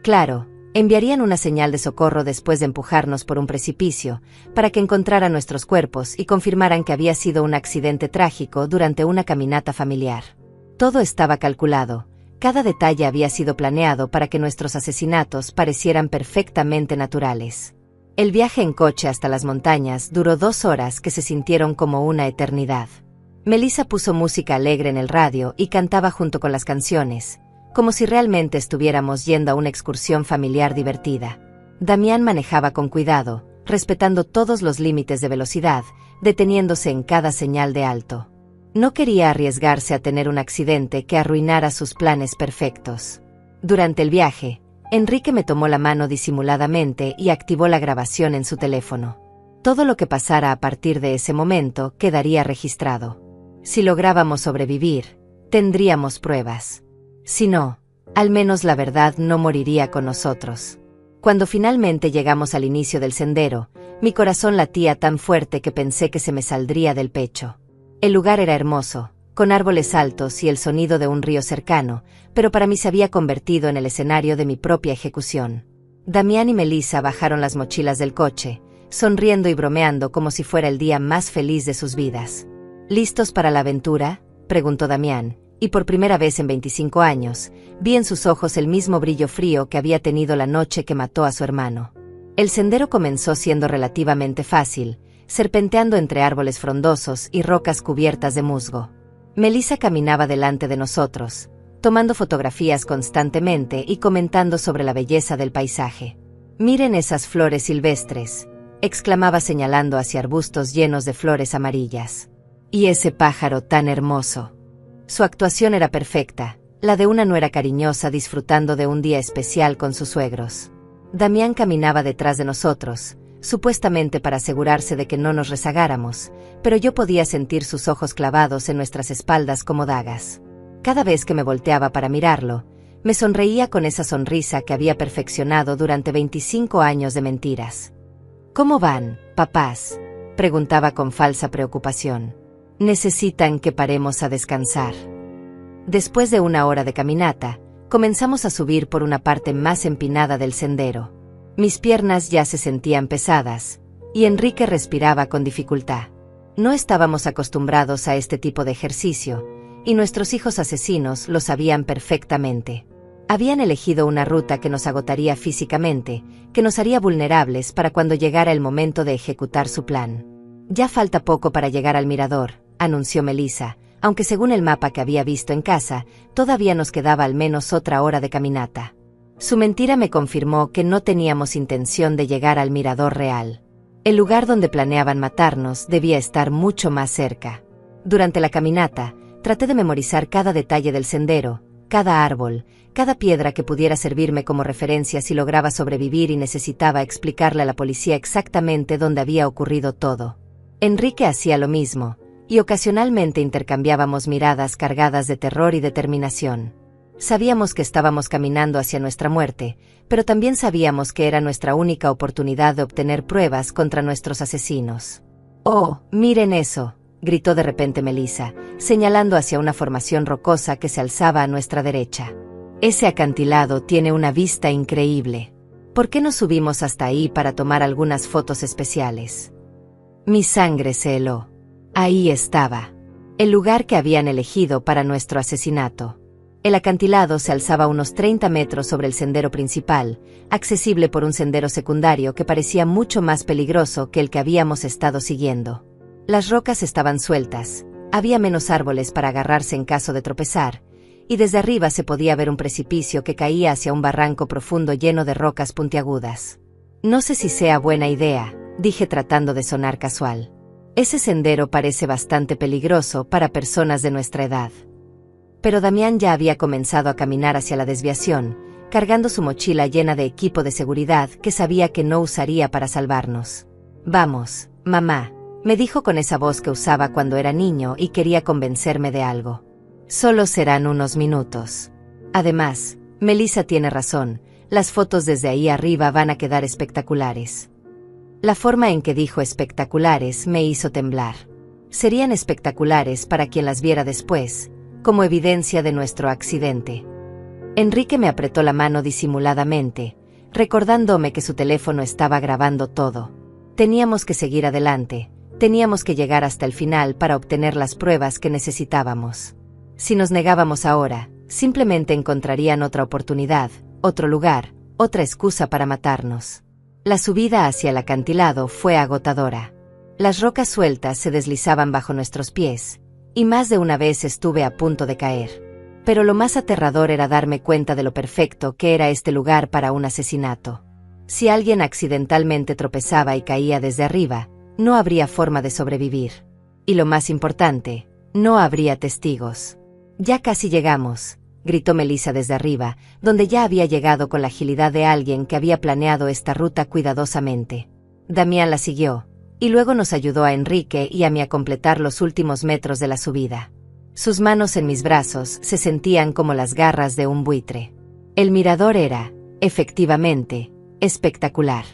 Claro, enviarían una señal de socorro después de empujarnos por un precipicio, para que encontraran nuestros cuerpos y confirmaran que había sido un accidente trágico durante una caminata familiar. Todo estaba calculado, cada detalle había sido planeado para que nuestros asesinatos parecieran perfectamente naturales. El viaje en coche hasta las montañas duró 2 horas que se sintieron como una eternidad. Melissa puso música alegre en el radio y cantaba junto con las canciones, como si realmente estuviéramos yendo a una excursión familiar divertida. Damián manejaba con cuidado, respetando todos los límites de velocidad, deteniéndose en cada señal de alto. No quería arriesgarse a tener un accidente que arruinara sus planes perfectos. Durante el viaje, Enrique me tomó la mano disimuladamente y activó la grabación en su teléfono. Todo lo que pasara a partir de ese momento quedaría registrado. Si lográbamos sobrevivir, tendríamos pruebas. Si no, al menos la verdad no moriría con nosotros. Cuando finalmente llegamos al inicio del sendero, mi corazón latía tan fuerte que pensé que se me saldría del pecho. El lugar era hermoso, con árboles altos y el sonido de un río cercano, pero para mí se había convertido en el escenario de mi propia ejecución. Damián y Melissa bajaron las mochilas del coche, sonriendo y bromeando como si fuera el día más feliz de sus vidas. ¿Listos para la aventura?, preguntó Damián, y por primera vez en 25 años, vi en sus ojos el mismo brillo frío que había tenido la noche que mató a su hermano. El sendero comenzó siendo relativamente fácil, serpenteando entre árboles frondosos y rocas cubiertas de musgo. Melissa caminaba delante de nosotros, tomando fotografías constantemente y comentando sobre la belleza del paisaje. «Miren esas flores silvestres», exclamaba señalando hacia arbustos llenos de flores amarillas. «Y ese pájaro tan hermoso». Su actuación era perfecta, la de una nuera cariñosa disfrutando de un día especial con sus suegros. Damián caminaba detrás de nosotros, supuestamente para asegurarse de que no nos rezagáramos, pero yo podía sentir sus ojos clavados en nuestras espaldas como dagas. Cada vez que me volteaba para mirarlo, me sonreía con esa sonrisa que había perfeccionado durante 25 años de mentiras. «¿Cómo van, papás?», preguntaba con falsa preocupación. «Necesitan que paremos a descansar». Después de una hora de caminata, comenzamos a subir por una parte más empinada del sendero. Mis piernas ya se sentían pesadas, y Enrique respiraba con dificultad. No estábamos acostumbrados a este tipo de ejercicio, y nuestros hijos asesinos lo sabían perfectamente. Habían elegido una ruta que nos agotaría físicamente, que nos haría vulnerables para cuando llegara el momento de ejecutar su plan. «Ya falta poco para llegar al mirador», anunció Melissa, aunque según el mapa que había visto en casa, todavía nos quedaba al menos otra hora de caminata. Su mentira me confirmó que no teníamos intención de llegar al mirador real. El lugar donde planeaban matarnos debía estar mucho más cerca. Durante la caminata, traté de memorizar cada detalle del sendero, cada árbol, cada piedra que pudiera servirme como referencia si lograba sobrevivir y necesitaba explicarle a la policía exactamente dónde había ocurrido todo. Enrique hacía lo mismo, y ocasionalmente intercambiábamos miradas cargadas de terror y determinación. Sabíamos que estábamos caminando hacia nuestra muerte, pero también sabíamos que era nuestra única oportunidad de obtener pruebas contra nuestros asesinos. «Oh, miren eso», gritó de repente Melissa, señalando hacia una formación rocosa que se alzaba a nuestra derecha. «Ese acantilado tiene una vista increíble. ¿Por qué no subimos hasta ahí para tomar algunas fotos especiales?» Mi sangre se heló. Ahí estaba, el lugar que habían elegido para nuestro asesinato. El acantilado se alzaba unos 30 metros sobre el sendero principal, accesible por un sendero secundario que parecía mucho más peligroso que el que habíamos estado siguiendo. Las rocas estaban sueltas, había menos árboles para agarrarse en caso de tropezar, y desde arriba se podía ver un precipicio que caía hacia un barranco profundo lleno de rocas puntiagudas. «No sé si sea buena idea», dije tratando de sonar casual. «Ese sendero parece bastante peligroso para personas de nuestra edad». Pero Damián ya había comenzado a caminar hacia la desviación, cargando su mochila llena de equipo de seguridad que sabía que no usaría para salvarnos. «Vamos, mamá», me dijo con esa voz que usaba cuando era niño y quería convencerme de algo. «Solo serán unos minutos. Además, Melissa tiene razón, las fotos desde ahí arriba van a quedar espectaculares». La forma en que dijo espectaculares me hizo temblar. Serían espectaculares para quien las viera después, como evidencia de nuestro accidente. Enrique me apretó la mano disimuladamente, recordándome que su teléfono estaba grabando todo. Teníamos que seguir adelante, teníamos que llegar hasta el final para obtener las pruebas que necesitábamos. Si nos negábamos ahora, simplemente encontrarían otra oportunidad, otro lugar, otra excusa para matarnos. La subida hacia el acantilado fue agotadora. Las rocas sueltas se deslizaban bajo nuestros pies, y más de una vez estuve a punto de caer. Pero lo más aterrador era darme cuenta de lo perfecto que era este lugar para un asesinato. Si alguien accidentalmente tropezaba y caía desde arriba, no habría forma de sobrevivir. Y lo más importante, no habría testigos. Ya casi llegamos, gritó Melissa desde arriba, donde ya había llegado con la agilidad de alguien que había planeado esta ruta cuidadosamente. Damián la siguió, y luego nos ayudó a Enrique y a mí a completar los últimos metros de la subida. Sus manos en mis brazos se sentían como las garras de un buitre. El mirador era, efectivamente, espectacular.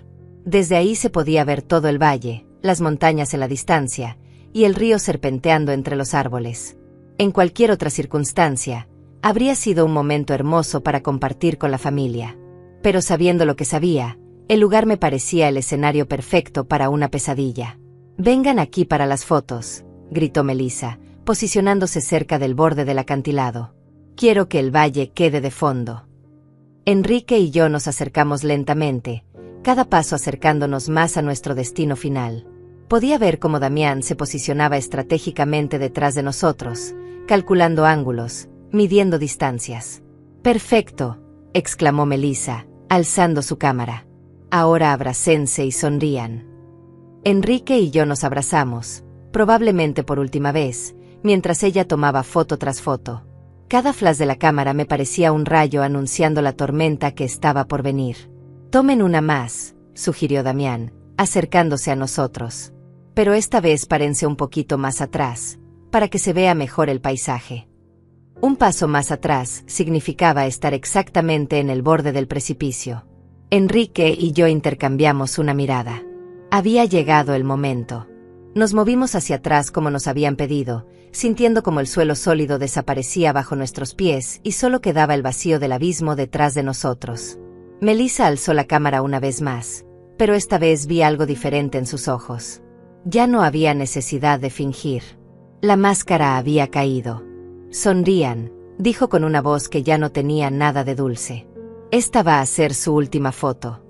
Desde ahí se podía ver todo el valle, las montañas en la distancia, y el río serpenteando entre los árboles. En cualquier otra circunstancia, habría sido un momento hermoso para compartir con la familia. Pero sabiendo lo que sabía, el lugar me parecía el escenario perfecto para una pesadilla. «Vengan aquí para las fotos», gritó Melissa, posicionándose cerca del borde del acantilado. «Quiero que el valle quede de fondo». Enrique y yo nos acercamos lentamente, cada paso acercándonos más a nuestro destino final. Podía ver cómo Damián se posicionaba estratégicamente detrás de nosotros, calculando ángulos, midiendo distancias. «Perfecto», exclamó Melissa, alzando su cámara. «Ahora abrácense y sonrían». Enrique y yo nos abrazamos, probablemente por última vez, mientras ella tomaba foto tras foto. Cada flash de la cámara me parecía un rayo anunciando la tormenta que estaba por venir. «Tomen una más», sugirió Damián, acercándose a nosotros. «Pero esta vez párense un poquito más atrás, para que se vea mejor el paisaje». Un paso más atrás significaba estar exactamente en el borde del precipicio. Enrique y yo intercambiamos una mirada. Había llegado el momento. Nos movimos hacia atrás como nos habían pedido, sintiendo como el suelo sólido desaparecía bajo nuestros pies y solo quedaba el vacío del abismo detrás de nosotros. Melissa alzó la cámara una vez más, pero esta vez vi algo diferente en sus ojos. Ya no había necesidad de fingir. La máscara había caído. «Sonrían», dijo con una voz que ya no tenía nada de dulce. «Esta va a ser su última foto».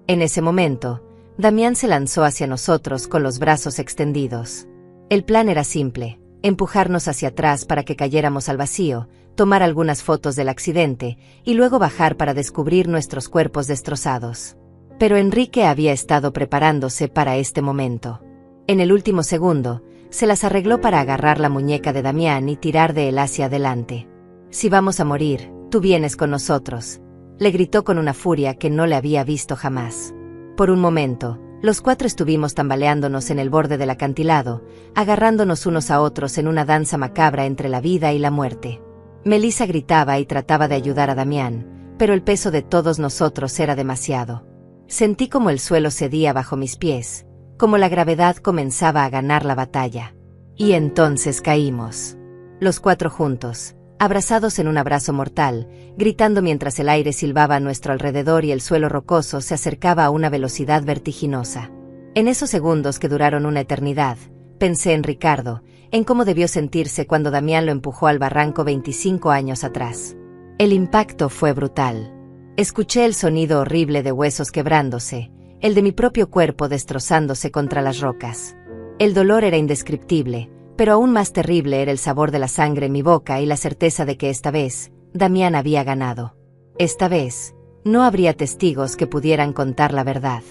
En ese momento, Damián se lanzó hacia nosotros con los brazos extendidos. El plan era simple: empujarnos hacia atrás para que cayéramos al vacío, tomar algunas fotos del accidente, y luego bajar para descubrir nuestros cuerpos destrozados. Pero Enrique había estado preparándose para este momento. En el último segundo, se las arregló para agarrar la muñeca de Damián y tirar de él hacia adelante. «Si vamos a morir, tú vienes con nosotros», le gritó con una furia que no le había visto jamás. Por un momento, los cuatro estuvimos tambaleándonos en el borde del acantilado, agarrándonos unos a otros en una danza macabra entre la vida y la muerte. Melissa gritaba y trataba de ayudar a Damián, pero el peso de todos nosotros era demasiado. Sentí como el suelo cedía bajo mis pies, como la gravedad comenzaba a ganar la batalla. Y entonces caímos. Los cuatro juntos, abrazados en un abrazo mortal, gritando mientras el aire silbaba a nuestro alrededor y el suelo rocoso se acercaba a una velocidad vertiginosa. En esos segundos que duraron una eternidad, pensé en Ricardo, en cómo debió sentirse cuando Damián lo empujó al barranco 25 años atrás. El impacto fue brutal. Escuché el sonido horrible de huesos quebrándose, el de mi propio cuerpo destrozándose contra las rocas. El dolor era indescriptible, pero aún más terrible era el sabor de la sangre en mi boca y la certeza de que esta vez, Damián había ganado. Esta vez, no habría testigos que pudieran contar la verdad.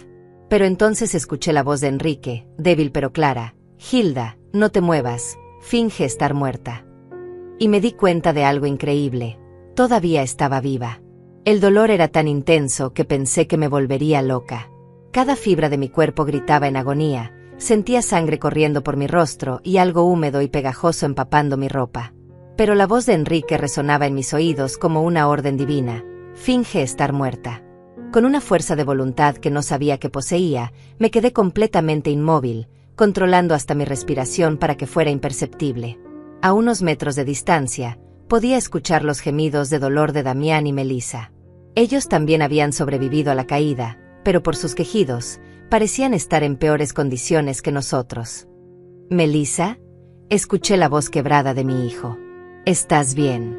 Pero entonces escuché la voz de Enrique, débil pero clara: «Hilda, no te muevas, finge estar muerta». Y me di cuenta de algo increíble: todavía estaba viva. El dolor era tan intenso que pensé que me volvería loca. Cada fibra de mi cuerpo gritaba en agonía, sentía sangre corriendo por mi rostro y algo húmedo y pegajoso empapando mi ropa. Pero la voz de Enrique resonaba en mis oídos como una orden divina: «Finge estar muerta». Con una fuerza de voluntad que no sabía que poseía, me quedé completamente inmóvil, controlando hasta mi respiración para que fuera imperceptible. A unos metros de distancia, podía escuchar los gemidos de dolor de Damián y Melissa. Ellos también habían sobrevivido a la caída, pero por sus quejidos, parecían estar en peores condiciones que nosotros. «¿Melissa?», escuché la voz quebrada de mi hijo. «¿Estás bien?».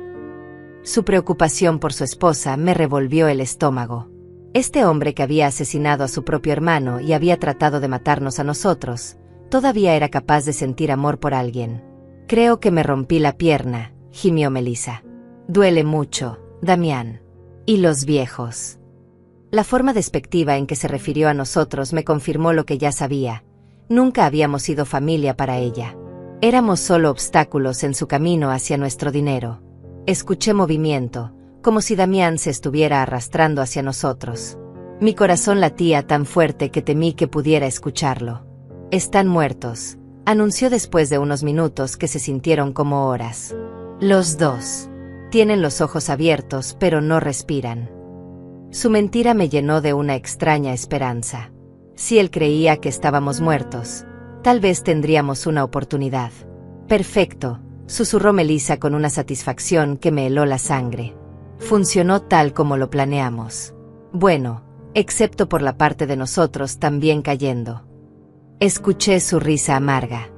Su preocupación por su esposa me revolvió el estómago. Este hombre que había asesinado a su propio hermano y había tratado de matarnos a nosotros, todavía era capaz de sentir amor por alguien. «Creo que me rompí la pierna», gimió Melissa. «Duele mucho, Damián. ¿Y los viejos?». La forma despectiva en que se refirió a nosotros me confirmó lo que ya sabía. Nunca habíamos sido familia para ella. Éramos solo obstáculos en su camino hacia nuestro dinero. Escuché movimiento, como si Damián se estuviera arrastrando hacia nosotros. Mi corazón latía tan fuerte que temí que pudiera escucharlo. «Están muertos», anunció después de unos minutos que se sintieron como horas. «Los dos. Tienen los ojos abiertos, pero no respiran». Su mentira me llenó de una extraña esperanza. Si él creía que estábamos muertos, tal vez tendríamos una oportunidad. «Perfecto», susurró Melissa con una satisfacción que me heló la sangre. Funcionó tal como lo planeamos. Bueno, excepto por la parte de nosotros también cayendo. Escuché su risa amarga.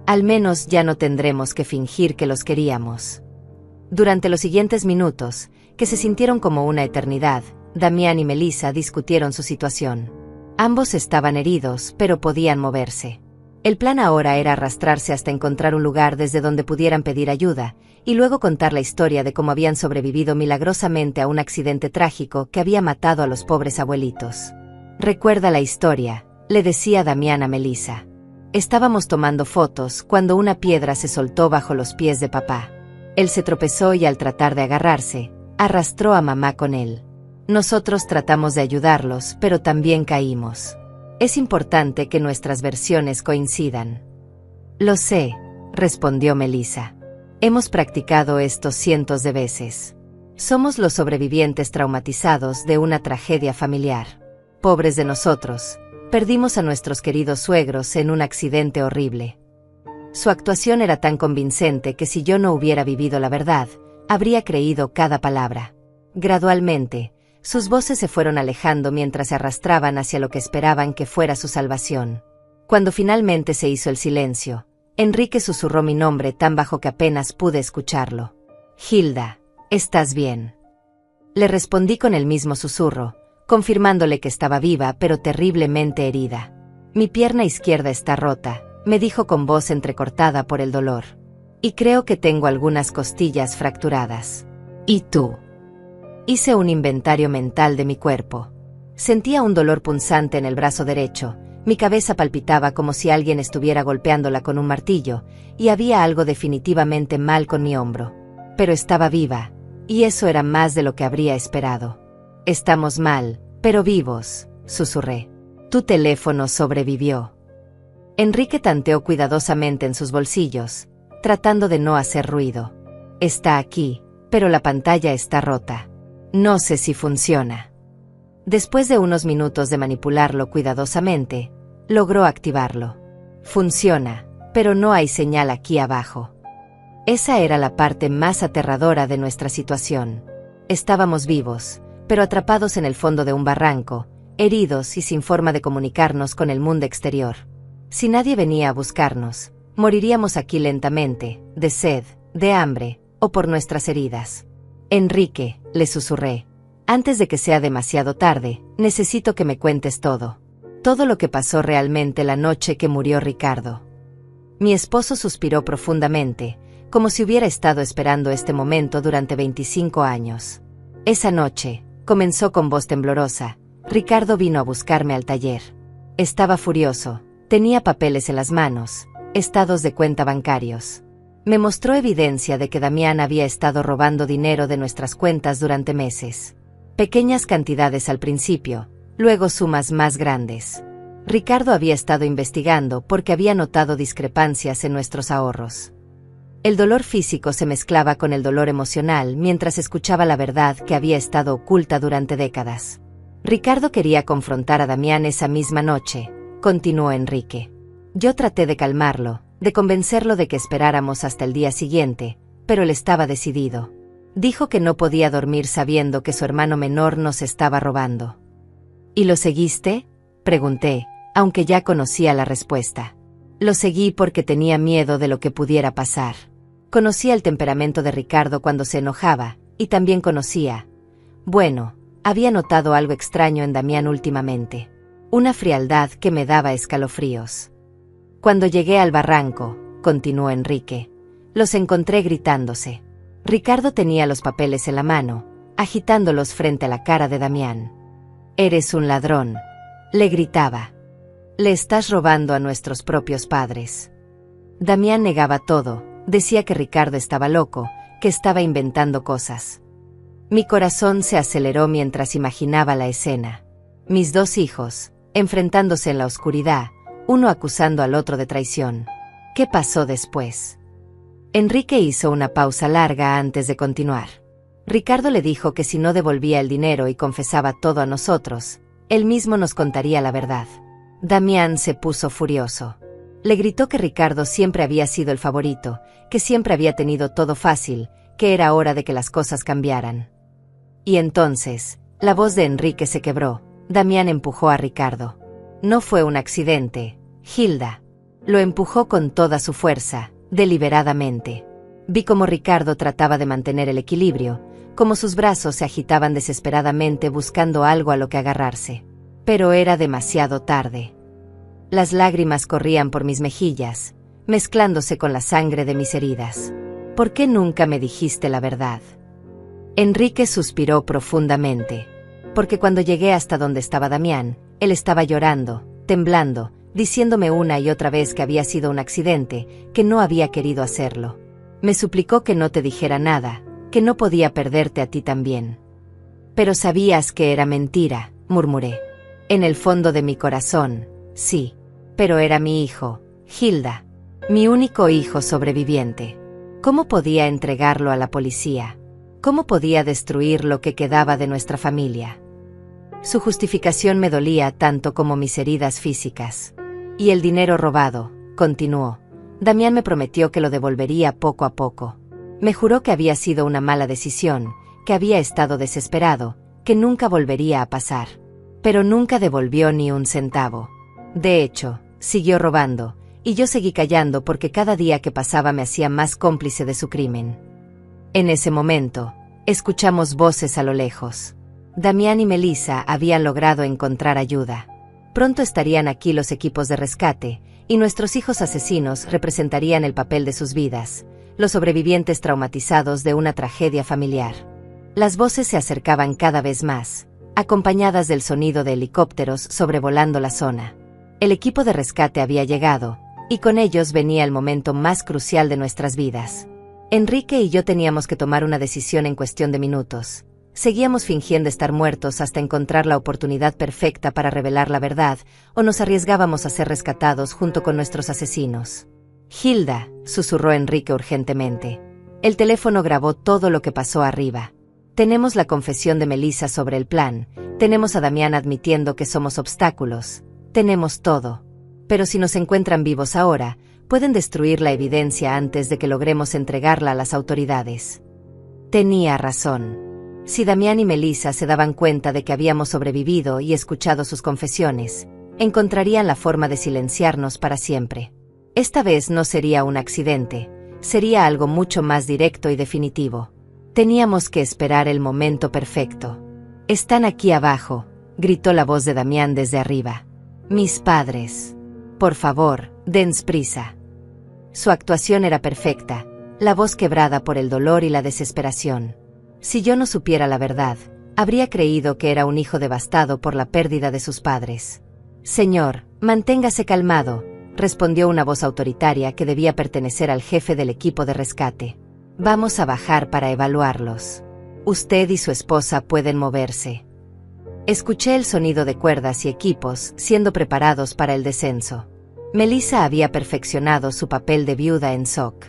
Al menos ya no tendremos que fingir que los queríamos. Durante los siguientes minutos, que se sintieron como una eternidad, Damián y Melissa discutieron su situación. Ambos estaban heridos, pero podían moverse. El plan ahora era arrastrarse hasta encontrar un lugar desde donde pudieran pedir ayuda, y luego contar la historia de cómo habían sobrevivido milagrosamente a un accidente trágico que había matado a los pobres abuelitos. «Recuerda la historia», le decía Damián a Melissa. Estábamos tomando fotos cuando una piedra se soltó bajo los pies de papá. Él se tropezó y al tratar de agarrarse, arrastró a mamá con él. Nosotros tratamos de ayudarlos, pero también caímos. Es importante que nuestras versiones coincidan. Lo sé, respondió Melissa. Hemos practicado esto cientos de veces. Somos los sobrevivientes traumatizados de una tragedia familiar. Pobres de nosotros, perdimos a nuestros queridos suegros en un accidente horrible. Su actuación era tan convincente que si yo no hubiera vivido la verdad, habría creído cada palabra. Gradualmente, sus voces se fueron alejando mientras se arrastraban hacia lo que esperaban que fuera su salvación. Cuando finalmente se hizo el silencio, Enrique susurró mi nombre tan bajo que apenas pude escucharlo. «Hilda, ¿estás bien?». Le respondí con el mismo susurro, confirmándole que estaba viva pero terriblemente herida. «Mi pierna izquierda está rota», me dijo con voz entrecortada por el dolor. «Y creo que tengo algunas costillas fracturadas». «¿Y tú?». Hice un inventario mental de mi cuerpo. Sentía un dolor punzante en el brazo derecho, mi cabeza palpitaba como si alguien estuviera golpeándola con un martillo, y había algo definitivamente mal con mi hombro. Pero estaba viva, y eso era más de lo que habría esperado. «Estamos mal, pero vivos», susurré. «Tu teléfono sobrevivió». Enrique tanteó cuidadosamente en sus bolsillos, tratando de no hacer ruido. «Está aquí, pero la pantalla está rota. No sé si funciona». Después de unos minutos de manipularlo cuidadosamente, logró activarlo. «Funciona, pero no hay señal aquí abajo». Esa era la parte más aterradora de nuestra situación. Estábamos vivos, pero atrapados en el fondo de un barranco, heridos y sin forma de comunicarnos con el mundo exterior. Si nadie venía a buscarnos, moriríamos aquí lentamente, de sed, de hambre, o por nuestras heridas. «Enrique», le susurré, «antes de que sea demasiado tarde, necesito que me cuentes todo. Todo lo que pasó realmente la noche que murió Ricardo». Mi esposo suspiró profundamente, como si hubiera estado esperando este momento durante 25 años. «Esa noche», comenzó con voz temblorosa, «Ricardo vino a buscarme al taller. Estaba furioso, tenía papeles en las manos, estados de cuenta bancarios. Me mostró evidencia de que Damián había estado robando dinero de nuestras cuentas durante meses. Pequeñas cantidades al principio, luego sumas más grandes. Ricardo había estado investigando porque había notado discrepancias en nuestros ahorros. El dolor físico se mezclaba con el dolor emocional mientras escuchaba la verdad que había estado oculta durante décadas. Ricardo quería confrontar a Damián esa misma noche», continuó Enrique. Yo traté de calmarlo, de convencerlo de que esperáramos hasta el día siguiente, pero él estaba decidido. Dijo que no podía dormir sabiendo que su hermano menor nos estaba robando. «¿Y lo seguiste?», pregunté, aunque ya conocía la respuesta. Lo seguí porque tenía miedo de lo que pudiera pasar. Conocía el temperamento de Ricardo cuando se enojaba, y también había notado algo extraño en Damián últimamente. Una frialdad que me daba escalofríos. «Cuando llegué al barranco», continuó Enrique, «los encontré gritándose. Ricardo tenía los papeles en la mano, agitándolos frente a la cara de Damián. «Eres un ladrón», le gritaba. Le estás robando a nuestros propios padres. Damián negaba todo, decía que Ricardo estaba loco, que estaba inventando cosas. Mi corazón se aceleró mientras imaginaba la escena. Mis 2 hijos, enfrentándose en la oscuridad, uno acusando al otro de traición. ¿Qué pasó después? Enrique hizo una pausa larga antes de continuar. Ricardo le dijo que si no devolvía el dinero y confesaba todo a nosotros, él mismo nos contaría la verdad. Damián se puso furioso. Le gritó que Ricardo siempre había sido el favorito, que siempre había tenido todo fácil, que era hora de que las cosas cambiaran. Y entonces, la voz de Enrique se quebró. Damián empujó a Ricardo. No fue un accidente, Hilda. Lo empujó con toda su fuerza, deliberadamente. Vi cómo Ricardo trataba de mantener el equilibrio, cómo sus brazos se agitaban desesperadamente buscando algo a lo que agarrarse. Pero era demasiado tarde. Las lágrimas corrían por mis mejillas, mezclándose con la sangre de mis heridas. ¿Por qué nunca me dijiste la verdad? Enrique suspiró profundamente. Porque cuando llegué hasta donde estaba Damián, él estaba llorando, temblando, diciéndome una y otra vez que había sido un accidente, que no había querido hacerlo. Me suplicó que no te dijera nada, que no podía perderte a ti también. Pero sabías que era mentira, murmuré. En el fondo de mi corazón, sí. Pero era mi hijo, Hilda. Mi único hijo sobreviviente. ¿Cómo podía entregarlo a la policía? ¿Cómo podía destruir lo que quedaba de nuestra familia? Su justificación me dolía tanto como mis heridas físicas. Y el dinero robado, continuó. Damián me prometió que lo devolvería poco a poco. Me juró que había sido una mala decisión, que había estado desesperado, que nunca volvería a pasar. Pero nunca devolvió ni un centavo. De hecho, siguió robando, y yo seguí callando porque cada día que pasaba me hacía más cómplice de su crimen. En ese momento, escuchamos voces a lo lejos. Damián y Melissa habían logrado encontrar ayuda. Pronto estarían aquí los equipos de rescate, y nuestros hijos asesinos representarían el papel de sus vidas, los sobrevivientes traumatizados de una tragedia familiar. Las voces se acercaban cada vez más, acompañadas del sonido de helicópteros sobrevolando la zona. El equipo de rescate había llegado, y con ellos venía el momento más crucial de nuestras vidas. Enrique y yo teníamos que tomar una decisión en cuestión de minutos. Seguíamos fingiendo estar muertos hasta encontrar la oportunidad perfecta para revelar la verdad, o nos arriesgábamos a ser rescatados junto con nuestros asesinos. Hilda, susurró Enrique urgentemente. El teléfono grabó todo lo que pasó arriba. Tenemos la confesión de Melissa sobre el plan, tenemos a Damián admitiendo que somos obstáculos. Tenemos todo. Pero si nos encuentran vivos ahora, pueden destruir la evidencia antes de que logremos entregarla a las autoridades. Tenía razón. Si Damián y Melissa se daban cuenta de que habíamos sobrevivido y escuchado sus confesiones, encontrarían la forma de silenciarnos para siempre. Esta vez no sería un accidente, sería algo mucho más directo y definitivo. Teníamos que esperar el momento perfecto. Están aquí abajo, gritó la voz de Damián desde arriba. Mis padres. Por favor, dense prisa. Su actuación era perfecta, la voz quebrada por el dolor y la desesperación. Si yo no supiera la verdad, habría creído que era un hijo devastado por la pérdida de sus padres. Señor, manténgase calmado, respondió una voz autoritaria que debía pertenecer al jefe del equipo de rescate. Vamos a bajar para evaluarlos. Usted y su esposa pueden moverse. Escuché el sonido de cuerdas y equipos siendo preparados para el descenso. Melissa había perfeccionado su papel de viuda en SOC.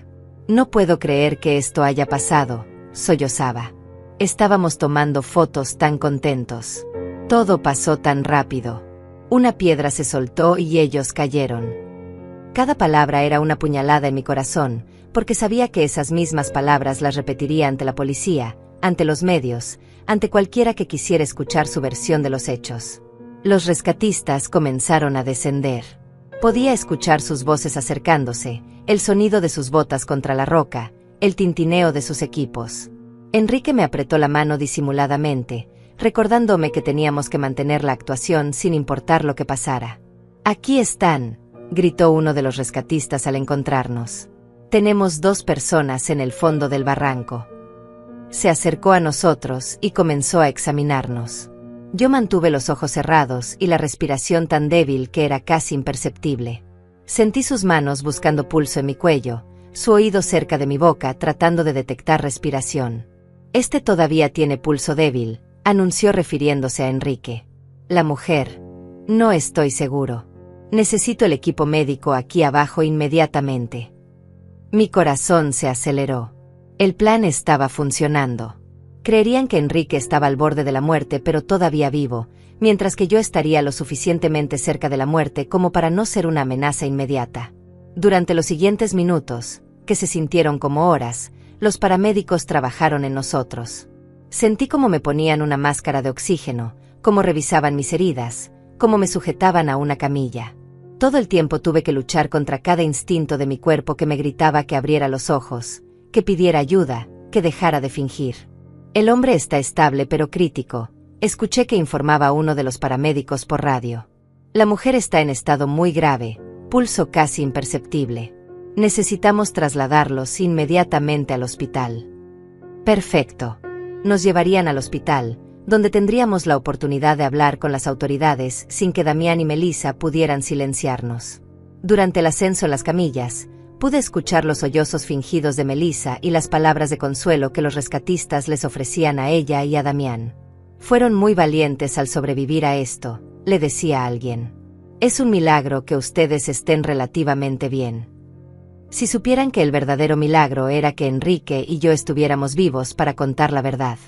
No puedo creer que esto haya pasado, sollozaba. Estábamos tomando fotos tan contentos. Todo pasó tan rápido. Una piedra se soltó y ellos cayeron. Cada palabra era una puñalada en mi corazón, porque sabía que esas mismas palabras las repetiría ante la policía, ante los medios, ante cualquiera que quisiera escuchar su versión de los hechos. Los rescatistas comenzaron a descender. Podía escuchar sus voces acercándose, el sonido de sus botas contra la roca, el tintineo de sus equipos. Enrique me apretó la mano disimuladamente, recordándome que teníamos que mantener la actuación sin importar lo que pasara. Aquí están, gritó uno de los rescatistas al encontrarnos. Tenemos 2 personas en el fondo del barranco. Se acercó a nosotros y comenzó a examinarnos. Yo mantuve los ojos cerrados y la respiración tan débil que era casi imperceptible. Sentí sus manos buscando pulso en mi cuello, su oído cerca de mi boca tratando de detectar respiración. «Este todavía tiene pulso débil», anunció refiriéndose a Enrique. La mujer. «No estoy seguro. Necesito el equipo médico aquí abajo inmediatamente». Mi corazón se aceleró. El plan estaba funcionando. Creerían que Enrique estaba al borde de la muerte pero todavía vivo, mientras que yo estaría lo suficientemente cerca de la muerte como para no ser una amenaza inmediata. Durante los siguientes minutos, que se sintieron como horas, los paramédicos trabajaron en nosotros. Sentí cómo me ponían una máscara de oxígeno, cómo revisaban mis heridas, cómo me sujetaban a una camilla. Todo el tiempo tuve que luchar contra cada instinto de mi cuerpo que me gritaba que abriera los ojos, que pidiera ayuda, que dejara de fingir. «El hombre está estable pero crítico», escuché que informaba uno de los paramédicos por radio. «La mujer está en estado muy grave, pulso casi imperceptible. Necesitamos trasladarlos inmediatamente al hospital». Perfecto. Nos llevarían al hospital, donde tendríamos la oportunidad de hablar con las autoridades sin que Damián y Melissa pudieran silenciarnos. Durante el ascenso en las camillas, pude escuchar los sollozos fingidos de Melissa y las palabras de consuelo que los rescatistas les ofrecían a ella y a Damián. «Fueron muy valientes al sobrevivir a esto», le decía a alguien. «Es un milagro que ustedes estén relativamente bien. Si supieran que el verdadero milagro era que Enrique y yo estuviéramos vivos para contar la verdad».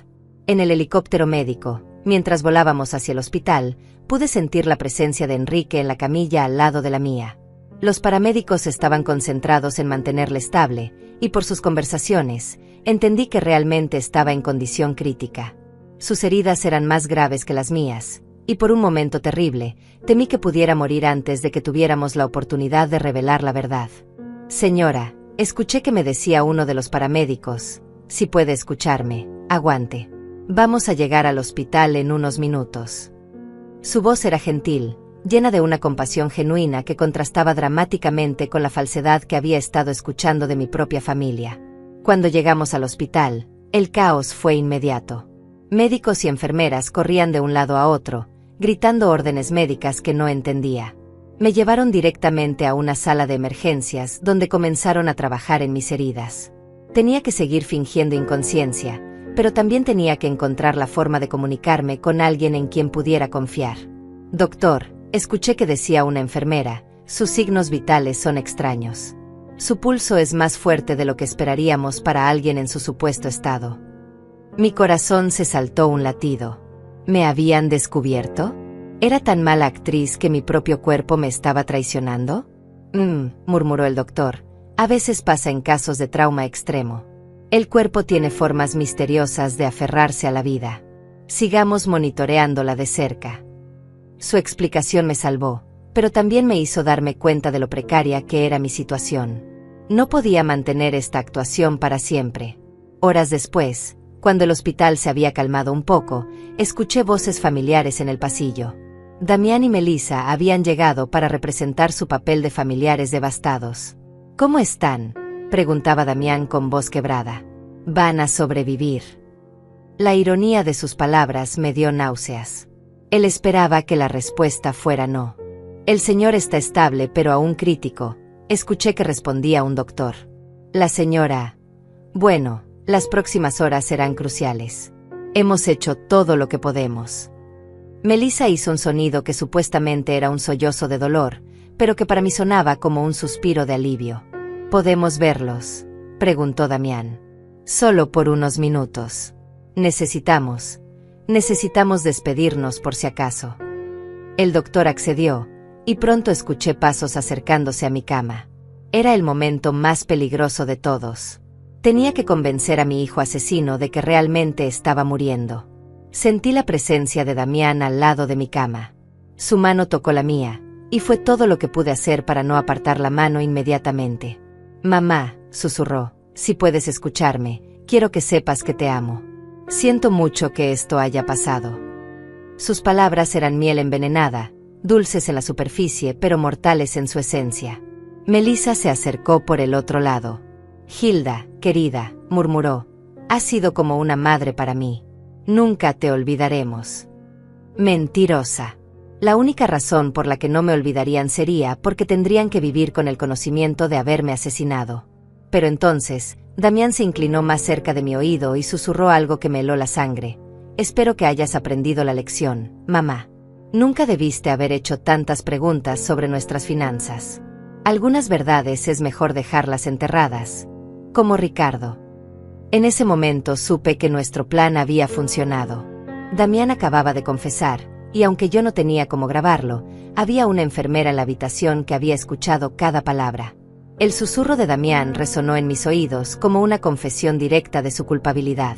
En el helicóptero médico, mientras volábamos hacia el hospital, pude sentir la presencia de Enrique en la camilla al lado de la mía. Los paramédicos estaban concentrados en mantenerle estable, y por sus conversaciones, entendí que realmente estaba en condición crítica. Sus heridas eran más graves que las mías, y por un momento terrible, temí que pudiera morir antes de que tuviéramos la oportunidad de revelar la verdad. «Señora», escuché que me decía uno de los paramédicos, «si puede escucharme, aguante. Vamos a llegar al hospital en unos minutos». Su voz era gentil, llena de una compasión genuina que contrastaba dramáticamente con la falsedad que había estado escuchando de mi propia familia. Cuando llegamos al hospital, el caos fue inmediato. Médicos y enfermeras corrían de un lado a otro, gritando órdenes médicas que no entendía. Me llevaron directamente a una sala de emergencias donde comenzaron a trabajar en mis heridas. Tenía que seguir fingiendo inconsciencia, pero también tenía que encontrar la forma de comunicarme con alguien en quien pudiera confiar. «Doctor», escuché que decía una enfermera, «sus signos vitales son extraños. Su pulso es más fuerte de lo que esperaríamos para alguien en su supuesto estado». Mi corazón se saltó un latido. ¿Me habían descubierto? ¿Era tan mala actriz que mi propio cuerpo me estaba traicionando? Murmuró el doctor. A veces pasa en casos de trauma extremo. El cuerpo tiene formas misteriosas de aferrarse a la vida. Sigamos monitoreándola de cerca. Su explicación me salvó, pero también me hizo darme cuenta de lo precaria que era mi situación. No podía mantener esta actuación para siempre. Horas después, cuando el hospital se había calmado un poco, escuché voces familiares en el pasillo. Damián y Melissa habían llegado para representar su papel de familiares devastados. «¿Cómo están?», preguntaba Damián con voz quebrada. «Van a sobrevivir». La ironía de sus palabras me dio náuseas. Él esperaba que la respuesta fuera no. «El señor está estable pero aún crítico», escuché que respondía un doctor. La señora... «Bueno, las próximas horas serán cruciales. Hemos hecho todo lo que podemos». Melissa hizo un sonido que supuestamente era un sollozo de dolor, pero que para mí sonaba como un suspiro de alivio. «¿Podemos verlos?», preguntó Damián. «Solo por unos minutos. Necesitamos despedirnos por si acaso». El doctor accedió, y pronto escuché pasos acercándose a mi cama. Era el momento más peligroso de todos. Tenía que convencer a mi hijo asesino de que realmente estaba muriendo. Sentí la presencia de Damián al lado de mi cama. Su mano tocó la mía, y fue todo lo que pude hacer para no apartar la mano inmediatamente. «Mamá», susurró, «si puedes escucharme, quiero que sepas que te amo. Siento mucho que esto haya pasado». Sus palabras eran miel envenenada, dulces en la superficie pero mortales en su esencia. Melissa se acercó por el otro lado. «Hilda, querida», murmuró, «has sido como una madre para mí. Nunca te olvidaremos». Mentirosa. La única razón por la que no me olvidarían sería porque tendrían que vivir con el conocimiento de haberme asesinado. Pero entonces, Damián se inclinó más cerca de mi oído y susurró algo que me heló la sangre. Espero que hayas aprendido la lección, mamá. Nunca debiste haber hecho tantas preguntas sobre nuestras finanzas. Algunas verdades es mejor dejarlas enterradas. Como Ricardo. En ese momento supe que nuestro plan había funcionado. Damián acababa de confesar, y aunque yo no tenía cómo grabarlo, había una enfermera en la habitación que había escuchado cada palabra. El susurro de Damián resonó en mis oídos como una confesión directa de su culpabilidad.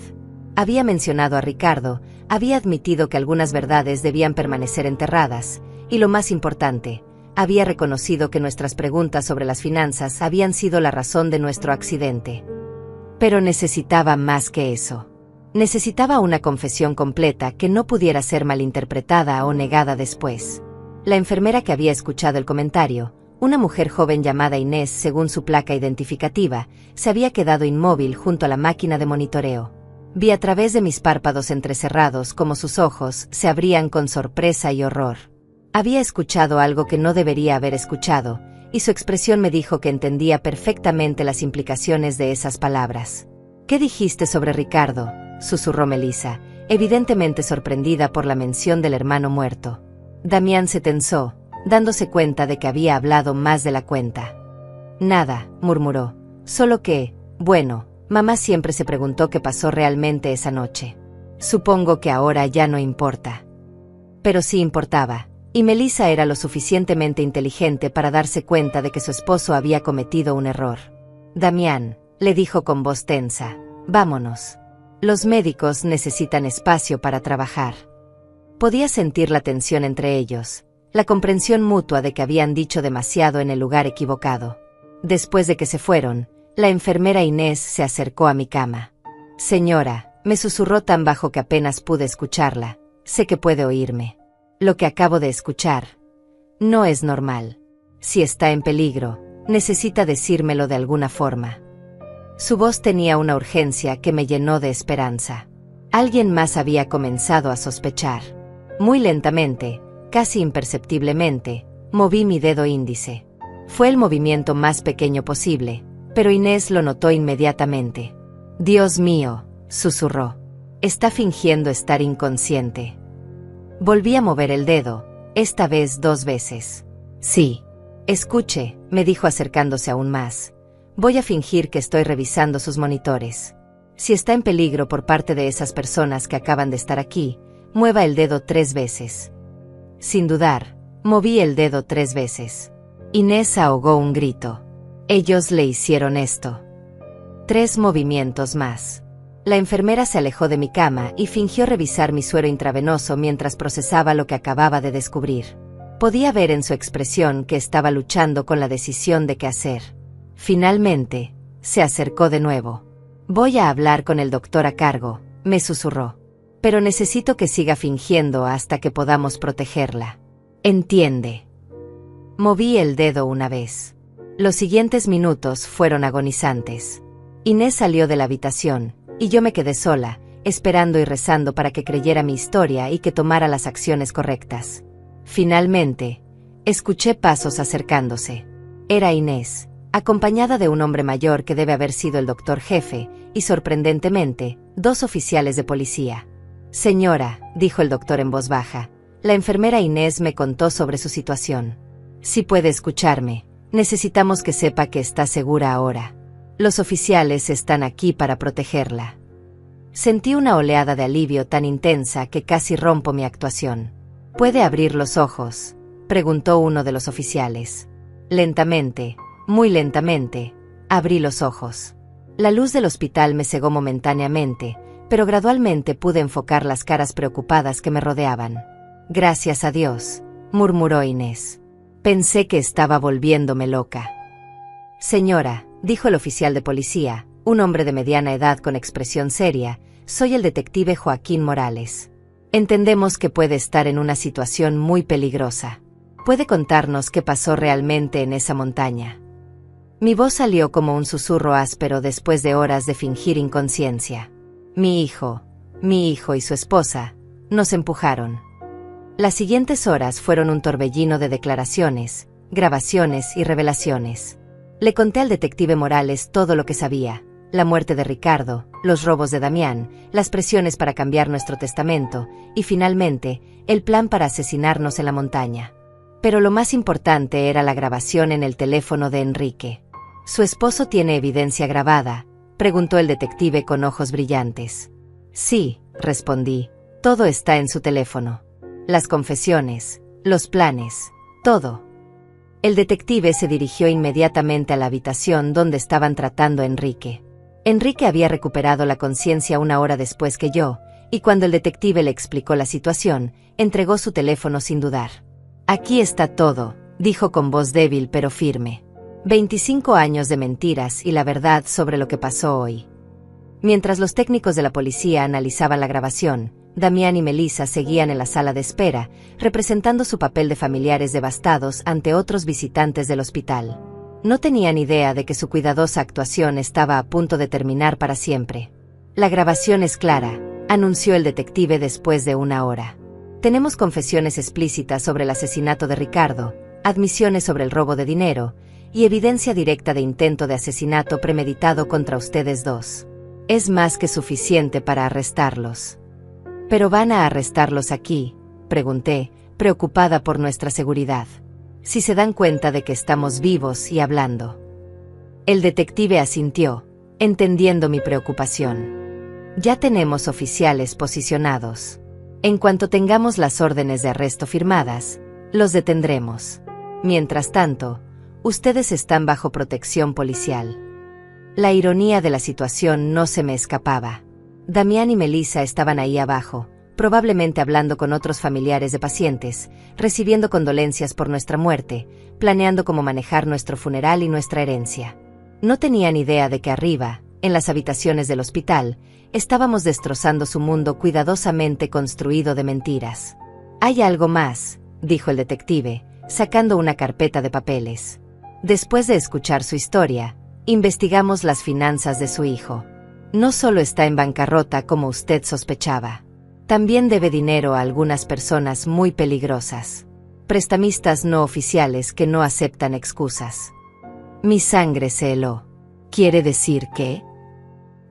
Había mencionado a Ricardo, había admitido que algunas verdades debían permanecer enterradas, y lo más importante, había reconocido que nuestras preguntas sobre las finanzas habían sido la razón de nuestro accidente. Pero necesitaba más que eso. Necesitaba una confesión completa que no pudiera ser malinterpretada o negada después. La enfermera que había escuchado el comentario, una mujer joven llamada Inés según su placa identificativa, se había quedado inmóvil junto a la máquina de monitoreo. Vi a través de mis párpados entrecerrados cómo sus ojos se abrían con sorpresa y horror. Había escuchado algo que no debería haber escuchado, y su expresión me dijo que entendía perfectamente las implicaciones de esas palabras. ¿Qué dijiste sobre Ricardo?, susurró Melissa, evidentemente sorprendida por la mención del hermano muerto. Damián se tensó, dándose cuenta de que había hablado más de la cuenta. Nada, murmuró. Solo que, bueno, mamá siempre se preguntó qué pasó realmente esa noche. Supongo que ahora ya no importa. Pero sí importaba, y Melissa era lo suficientemente inteligente para darse cuenta de que su esposo había cometido un error. Damián, le dijo con voz tensa, vámonos. Los médicos necesitan espacio para trabajar. Podía sentir la tensión entre ellos, la comprensión mutua de que habían dicho demasiado en el lugar equivocado. Después de que se fueron, la enfermera Inés se acercó a mi cama. Señora, me susurró tan bajo que apenas pude escucharla, sé que puede oírme. Lo que acabo de escuchar no es normal. Si está en peligro, necesita decírmelo de alguna forma. Su voz tenía una urgencia que me llenó de esperanza. Alguien más había comenzado a sospechar. Muy lentamente, casi imperceptiblemente, moví mi dedo índice. Fue el movimiento más pequeño posible, pero Inés lo notó inmediatamente. Dios mío, susurró. Está fingiendo estar inconsciente. Volví a mover el dedo, esta vez 2 veces. Sí. Escuche, me dijo acercándose aún más. Voy a fingir que estoy revisando sus monitores. Si está en peligro por parte de esas personas que acaban de estar aquí, mueva el dedo 3 veces. Sin dudar, moví el dedo 3 veces. Inés ahogó un grito. Ellos le hicieron esto. 3 movimientos más. La enfermera se alejó de mi cama y fingió revisar mi suero intravenoso mientras procesaba lo que acababa de descubrir. Podía ver en su expresión que estaba luchando con la decisión de qué hacer. Finalmente, se acercó de nuevo. Voy a hablar con el doctor a cargo, me susurró. Pero necesito que siga fingiendo hasta que podamos protegerla. ¿Entiende? Moví el dedo una vez. Los siguientes minutos fueron agonizantes. Inés salió de la habitación, y yo me quedé sola, esperando y rezando para que creyera mi historia y que tomara las acciones correctas. Finalmente, escuché pasos acercándose. Era Inés, acompañada de un hombre mayor que debe haber sido el doctor jefe, y sorprendentemente, 2 oficiales de policía. Señora, dijo el doctor en voz baja, la enfermera Inés me contó sobre su situación. Si puede escucharme, necesitamos que sepa que está segura ahora. Los oficiales están aquí para protegerla. Sentí una oleada de alivio tan intensa que casi rompo mi actuación. ¿Puede abrir los ojos?, preguntó uno de los oficiales. Lentamente, muy lentamente, abrí los ojos. La luz del hospital me cegó momentáneamente, pero gradualmente pude enfocar las caras preocupadas que me rodeaban. Gracias a Dios, murmuró Inés. Pensé que estaba volviéndome loca. Señora, dijo el oficial de policía, un hombre de mediana edad con expresión seria, soy el detective Joaquín Morales. Entendemos que puede estar en una situación muy peligrosa. ¿Puede contarnos qué pasó realmente en esa montaña? Mi voz salió como un susurro áspero después de horas de fingir inconsciencia. Mi hijo y su esposa, nos empujaron. Las siguientes horas fueron un torbellino de declaraciones, grabaciones y revelaciones. Le conté al detective Morales todo lo que sabía: la muerte de Ricardo, los robos de Damián, las presiones para cambiar nuestro testamento y, finalmente, el plan para asesinarnos en la montaña. Pero lo más importante era la grabación en el teléfono de Enrique. ¿Su esposo tiene evidencia grabada?, preguntó el detective con ojos brillantes. Sí, respondí, todo está en su teléfono. Las confesiones, los planes, todo. El detective se dirigió inmediatamente a la habitación donde estaban tratando a Enrique. Enrique había recuperado la conciencia una hora después que yo, y cuando el detective le explicó la situación, entregó su teléfono sin dudar. Aquí está todo, dijo con voz débil pero firme. 25 años de mentiras y la verdad sobre lo que pasó hoy. Mientras los técnicos de la policía analizaban la grabación, Damián y Melissa seguían en la sala de espera, representando su papel de familiares devastados ante otros visitantes del hospital. No tenían idea de que su cuidadosa actuación estaba a punto de terminar para siempre. La grabación es clara, anunció el detective después de una hora. Tenemos confesiones explícitas sobre el asesinato de Ricardo, admisiones sobre el robo de dinero, y evidencia directa de intento de asesinato premeditado contra ustedes dos. Es más que suficiente para arrestarlos. ¿Pero van a arrestarlos aquí?, pregunté, preocupada por nuestra seguridad. Si se dan cuenta de que estamos vivos y hablando. El detective asintió, entendiendo mi preocupación. Ya tenemos oficiales posicionados. En cuanto tengamos las órdenes de arresto firmadas, los detendremos. Mientras tanto, ustedes están bajo protección policial. La ironía de la situación no se me escapaba. Damián y Melissa estaban ahí abajo, probablemente hablando con otros familiares de pacientes, recibiendo condolencias por nuestra muerte, planeando cómo manejar nuestro funeral y nuestra herencia. No tenían idea de que arriba, en las habitaciones del hospital, estábamos destrozando su mundo cuidadosamente construido de mentiras. «Hay algo más», dijo el detective, sacando una carpeta de papeles. Después de escuchar su historia, investigamos las finanzas de su hijo. No solo está en bancarrota como usted sospechaba. También debe dinero a algunas personas muy peligrosas. Prestamistas no oficiales que no aceptan excusas. Mi sangre se heló. ¿Quiere decir que?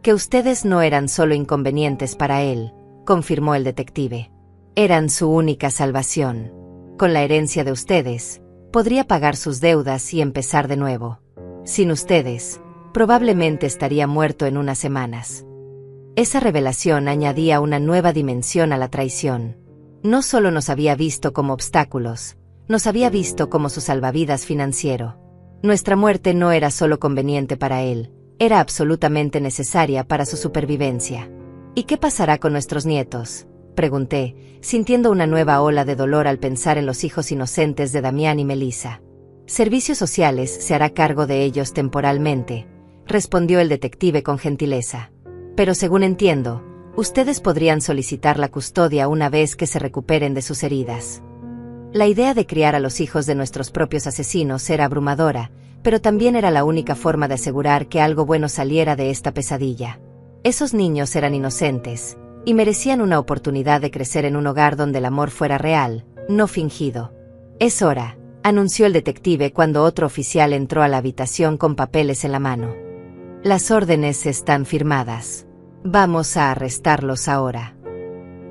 Que ustedes no eran solo inconvenientes para él, confirmó el detective. Eran su única salvación. Con la herencia de ustedes, podría pagar sus deudas y empezar de nuevo. Sin ustedes, probablemente estaría muerto en unas semanas. Esa revelación añadía una nueva dimensión a la traición. No solo nos había visto como obstáculos, nos había visto como su salvavidas financiero. Nuestra muerte no era solo conveniente para él, era absolutamente necesaria para su supervivencia. ¿Y qué pasará con nuestros nietos?, pregunté, sintiendo una nueva ola de dolor al pensar en los hijos inocentes de Damián y Melissa. Servicios Sociales se hará cargo de ellos temporalmente, respondió el detective con gentileza. Pero según entiendo, ustedes podrían solicitar la custodia una vez que se recuperen de sus heridas. La idea de criar a los hijos de nuestros propios asesinos era abrumadora, pero también era la única forma de asegurar que algo bueno saliera de esta pesadilla. Esos niños eran inocentes, y merecían una oportunidad de crecer en un hogar donde el amor fuera real, no fingido. Es hora, anunció el detective cuando otro oficial entró a la habitación con papeles en la mano. Las órdenes están firmadas. Vamos a arrestarlos ahora.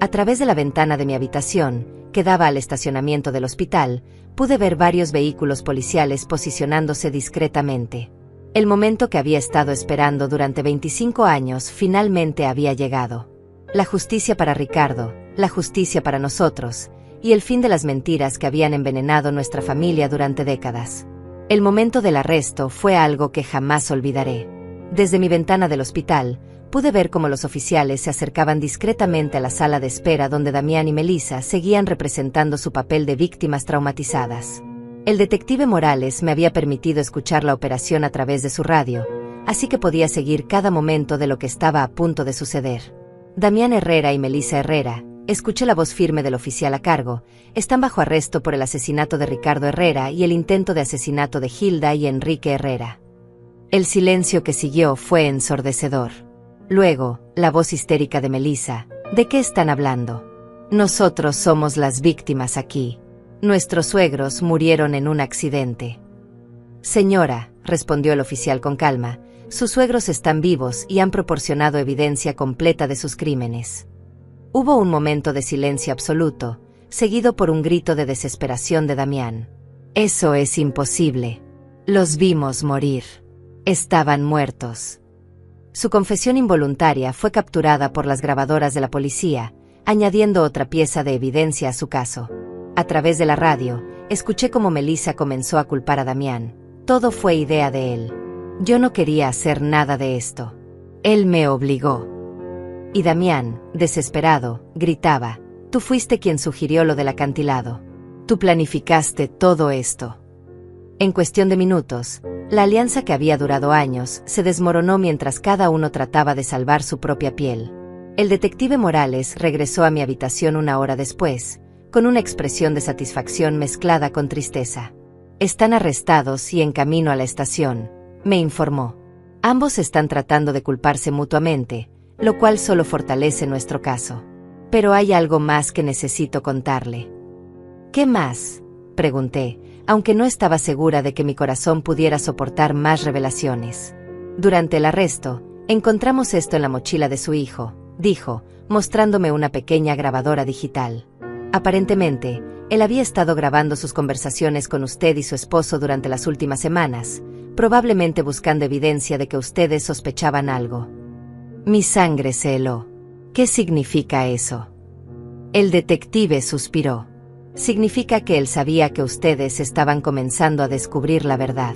A través de la ventana de mi habitación, que daba al estacionamiento del hospital, pude ver varios vehículos policiales posicionándose discretamente. El momento que había estado esperando durante 25 años finalmente había llegado. La justicia para Ricardo, la justicia para nosotros, y el fin de las mentiras que habían envenenado nuestra familia durante décadas. El momento del arresto fue algo que jamás olvidaré. Desde mi ventana del hospital, pude ver cómo los oficiales se acercaban discretamente a la sala de espera donde Damián y Melissa seguían representando su papel de víctimas traumatizadas. El detective Morales me había permitido escuchar la operación a través de su radio, así que podía seguir cada momento de lo que estaba a punto de suceder. Damián Herrera y Melissa Herrera, escuché la voz firme del oficial a cargo, están bajo arresto por el asesinato de Ricardo Herrera y el intento de asesinato de Hilda y Enrique Herrera. El silencio que siguió fue ensordecedor. Luego, la voz histérica de Melissa, ¿de qué están hablando? Nosotros somos las víctimas aquí. Nuestros suegros murieron en un accidente. Señora, respondió el oficial con calma, sus suegros están vivos y han proporcionado evidencia completa de sus crímenes. Hubo un momento de silencio absoluto, seguido por un grito de desesperación de Damián. Eso es imposible. Los vimos morir. Estaban muertos. Su confesión involuntaria fue capturada por las grabadoras de la policía, añadiendo otra pieza de evidencia a su caso. A través de la radio, escuché cómo Melissa comenzó a culpar a Damián. Todo fue idea de él. Yo no quería hacer nada de esto. Él me obligó. Y Damián, desesperado, gritaba, tú fuiste quien sugirió lo del acantilado. Tú planificaste todo esto. En cuestión de minutos, la alianza que había durado años se desmoronó mientras cada uno trataba de salvar su propia piel. El detective Morales regresó a mi habitación una hora después, con una expresión de satisfacción mezclada con tristeza. Están arrestados y en camino a la estación, me informó. Ambos están tratando de culparse mutuamente, lo cual solo fortalece nuestro caso. Pero hay algo más que necesito contarle. ¿Qué más?, pregunté, aunque no estaba segura de que mi corazón pudiera soportar más revelaciones. Durante el arresto, encontramos esto en la mochila de su hijo, dijo, mostrándome una pequeña grabadora digital. Aparentemente, él había estado grabando sus conversaciones con usted y su esposo durante las últimas semanas, probablemente buscando evidencia de que ustedes sospechaban algo. Mi sangre se heló. ¿Qué significa eso? El detective suspiró. Significa que él sabía que ustedes estaban comenzando a descubrir la verdad.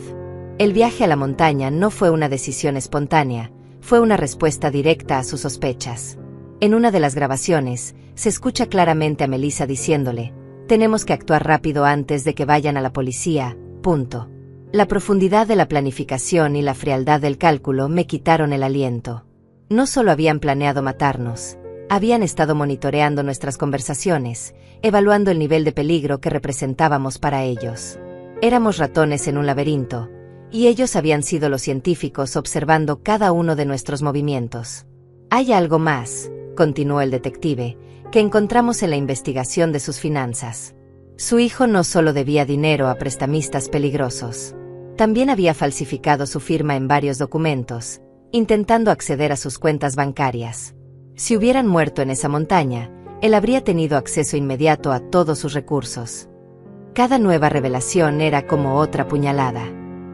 El viaje a la montaña no fue una decisión espontánea, fue una respuesta directa a sus sospechas. En una de las grabaciones, se escucha claramente a Melissa diciéndole, tenemos que actuar rápido antes de que vayan a la policía, punto. La profundidad de la planificación y la frialdad del cálculo me quitaron el aliento. No solo habían planeado matarnos, habían estado monitoreando nuestras conversaciones, evaluando el nivel de peligro que representábamos para ellos. Éramos ratones en un laberinto, y ellos habían sido los científicos observando cada uno de nuestros movimientos. Hay algo más, continuó el detective, que encontramos en la investigación de sus finanzas. Su hijo no solo debía dinero a prestamistas peligrosos, también había falsificado su firma en varios documentos, intentando acceder a sus cuentas bancarias. Si hubieran muerto en esa montaña, él habría tenido acceso inmediato a todos sus recursos. Cada nueva revelación era como otra puñalada.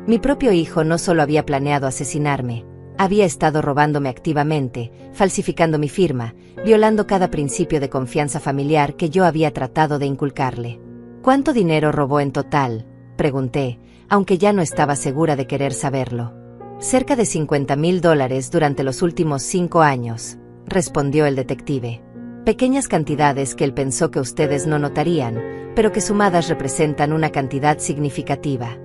Mi propio hijo no solo había planeado asesinarme, había estado robándome activamente, falsificando mi firma, violando cada principio de confianza familiar que yo había tratado de inculcarle. ¿Cuánto dinero robó en total?, pregunté, aunque ya no estaba segura de querer saberlo. Cerca de $50,000 durante los últimos 5 años, respondió el detective. Pequeñas cantidades que él pensó que ustedes no notarían, pero que sumadas representan una cantidad significativa.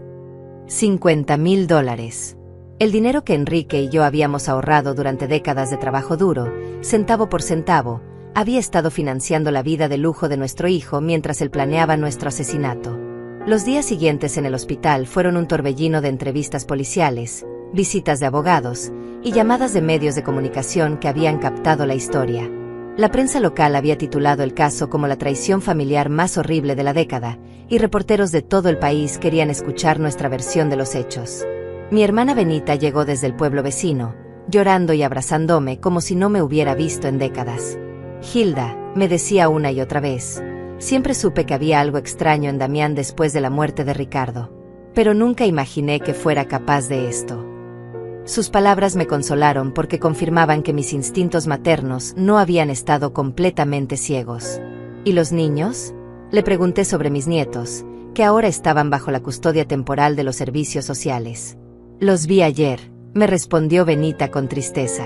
$50,000. El dinero que Enrique y yo habíamos ahorrado durante décadas de trabajo duro, centavo por centavo, había estado financiando la vida de lujo de nuestro hijo mientras él planeaba nuestro asesinato. Los días siguientes en el hospital fueron un torbellino de entrevistas policiales, visitas de abogados y llamadas de medios de comunicación que habían captado la historia. La prensa local había titulado el caso como la traición familiar más horrible de la década, y reporteros de todo el país querían escuchar nuestra versión de los hechos. Mi hermana Benita llegó desde el pueblo vecino, llorando y abrazándome como si no me hubiera visto en décadas. Hilda, me decía una y otra vez, siempre supe que había algo extraño en Damián después de la muerte de Ricardo, pero nunca imaginé que fuera capaz de esto. Sus palabras me consolaron porque confirmaban que mis instintos maternos no habían estado completamente ciegos. ¿Y los niños?, le pregunté sobre mis nietos, que ahora estaban bajo la custodia temporal de los servicios sociales. Los vi ayer, me respondió Benita con tristeza.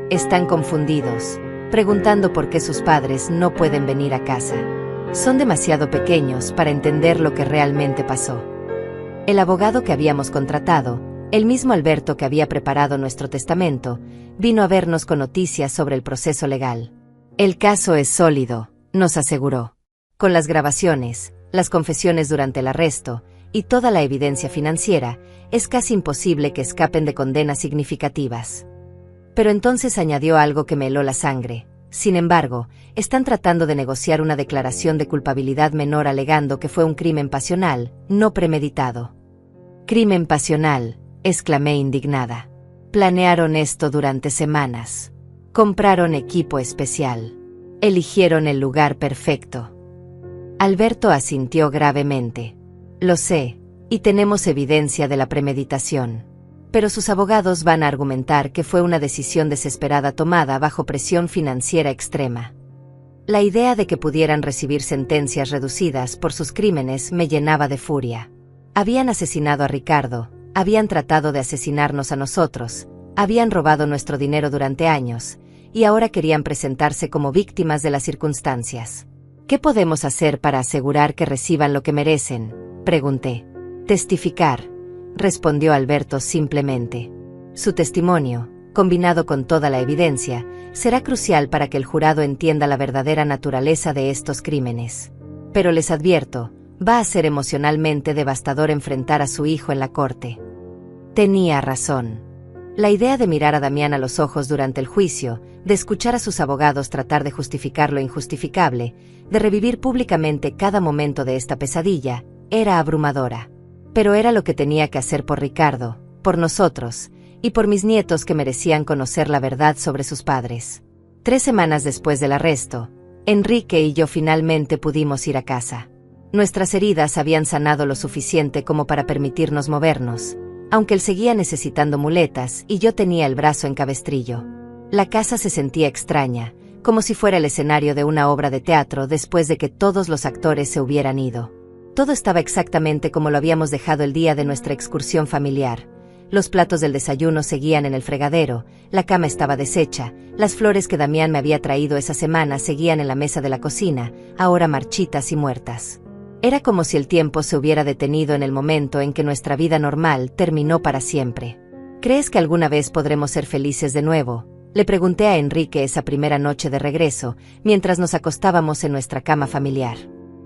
Están confundidos, preguntando por qué sus padres no pueden venir a casa. Son demasiado pequeños para entender lo que realmente pasó. El abogado que habíamos contratado, el mismo Alberto que había preparado nuestro testamento, vino a vernos con noticias sobre el proceso legal. El caso es sólido, nos aseguró. Con las grabaciones, las confesiones durante el arresto y toda la evidencia financiera, es casi imposible que escapen de condenas significativas. Pero entonces añadió algo que me heló la sangre. Sin embargo, están tratando de negociar una declaración de culpabilidad menor alegando que fue un crimen pasional, no premeditado. «Crimen pasional», exclamé indignada. «Planearon esto durante semanas. Compraron equipo especial. Eligieron el lugar perfecto». Alberto asintió gravemente. «Lo sé, y tenemos evidencia de la premeditación. Pero sus abogados van a argumentar que fue una decisión desesperada tomada bajo presión financiera extrema». La idea de que pudieran recibir sentencias reducidas por sus crímenes me llenaba de furia. Habían asesinado a Ricardo, habían tratado de asesinarnos a nosotros, habían robado nuestro dinero durante años, y ahora querían presentarse como víctimas de las circunstancias. «¿Qué podemos hacer para asegurar que reciban lo que merecen?», pregunté. «Testificar», respondió Alberto simplemente. «Su testimonio, combinado con toda la evidencia, será crucial para que el jurado entienda la verdadera naturaleza de estos crímenes. Pero les advierto, va a ser emocionalmente devastador enfrentar a su hijo en la corte». Tenía razón. La idea de mirar a Damián a los ojos durante el juicio, de escuchar a sus abogados tratar de justificar lo injustificable, de revivir públicamente cada momento de esta pesadilla, era abrumadora. Pero era lo que tenía que hacer por Ricardo, por nosotros, y por mis nietos que merecían conocer la verdad sobre sus padres. 3 semanas después del arresto, Enrique y yo finalmente pudimos ir a casa. Nuestras heridas habían sanado lo suficiente como para permitirnos movernos, aunque él seguía necesitando muletas y yo tenía el brazo en cabestrillo. La casa se sentía extraña, como si fuera el escenario de una obra de teatro después de que todos los actores se hubieran ido. Todo estaba exactamente como lo habíamos dejado el día de nuestra excursión familiar. Los platos del desayuno seguían en el fregadero, la cama estaba deshecha, las flores que Damián me había traído esa semana seguían en la mesa de la cocina, ahora marchitas y muertas. Era como si el tiempo se hubiera detenido en el momento en que nuestra vida normal terminó para siempre. «¿Crees que alguna vez podremos ser felices de nuevo?», le pregunté a Enrique esa primera noche de regreso, mientras nos acostábamos en nuestra cama familiar.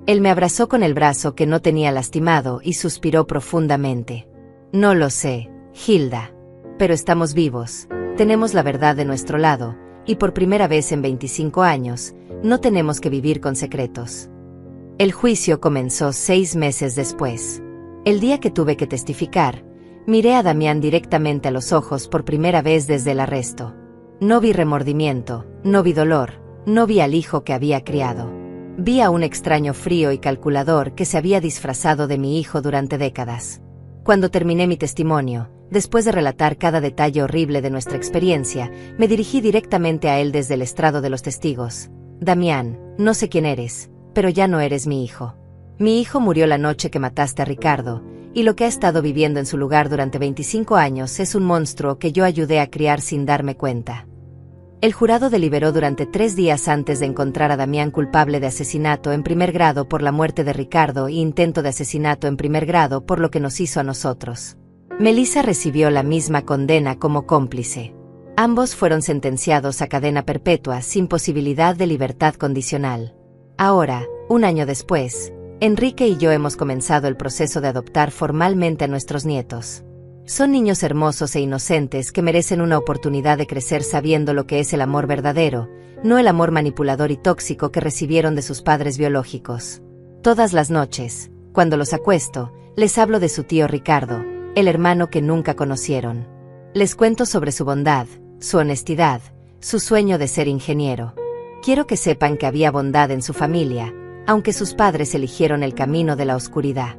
Él me abrazó con el brazo que no tenía lastimado y suspiró profundamente. «No lo sé, Hilda. Pero estamos vivos, tenemos la verdad de nuestro lado, y por primera vez en 25 años, no tenemos que vivir con secretos». El juicio comenzó 6 meses después. El día que tuve que testificar, miré a Damián directamente a los ojos por primera vez desde el arresto. No vi remordimiento, no vi dolor, no vi al hijo que había criado. Vi a un extraño frío y calculador que se había disfrazado de mi hijo durante décadas. Cuando terminé mi testimonio, después de relatar cada detalle horrible de nuestra experiencia, me dirigí directamente a él desde el estrado de los testigos. «Damián, no sé quién eres, pero ya no eres mi hijo. Mi hijo murió la noche que mataste a Ricardo, y lo que ha estado viviendo en su lugar durante 25 años es un monstruo que yo ayudé a criar sin darme cuenta». El jurado deliberó durante 3 días antes de encontrar a Damián culpable de asesinato en primer grado por la muerte de Ricardo e intento de asesinato en primer grado por lo que nos hizo a nosotros. Melissa recibió la misma condena como cómplice. Ambos fueron sentenciados a cadena perpetua sin posibilidad de libertad condicional. Ahora, 1 año después, Enrique y yo hemos comenzado el proceso de adoptar formalmente a nuestros nietos. Son niños hermosos e inocentes que merecen una oportunidad de crecer sabiendo lo que es el amor verdadero, no el amor manipulador y tóxico que recibieron de sus padres biológicos. Todas las noches, cuando los acuesto, les hablo de su tío Ricardo, el hermano que nunca conocieron. Les cuento sobre su bondad, su honestidad, su sueño de ser ingeniero. Quiero que sepan que había bondad en su familia, aunque sus padres eligieron el camino de la oscuridad.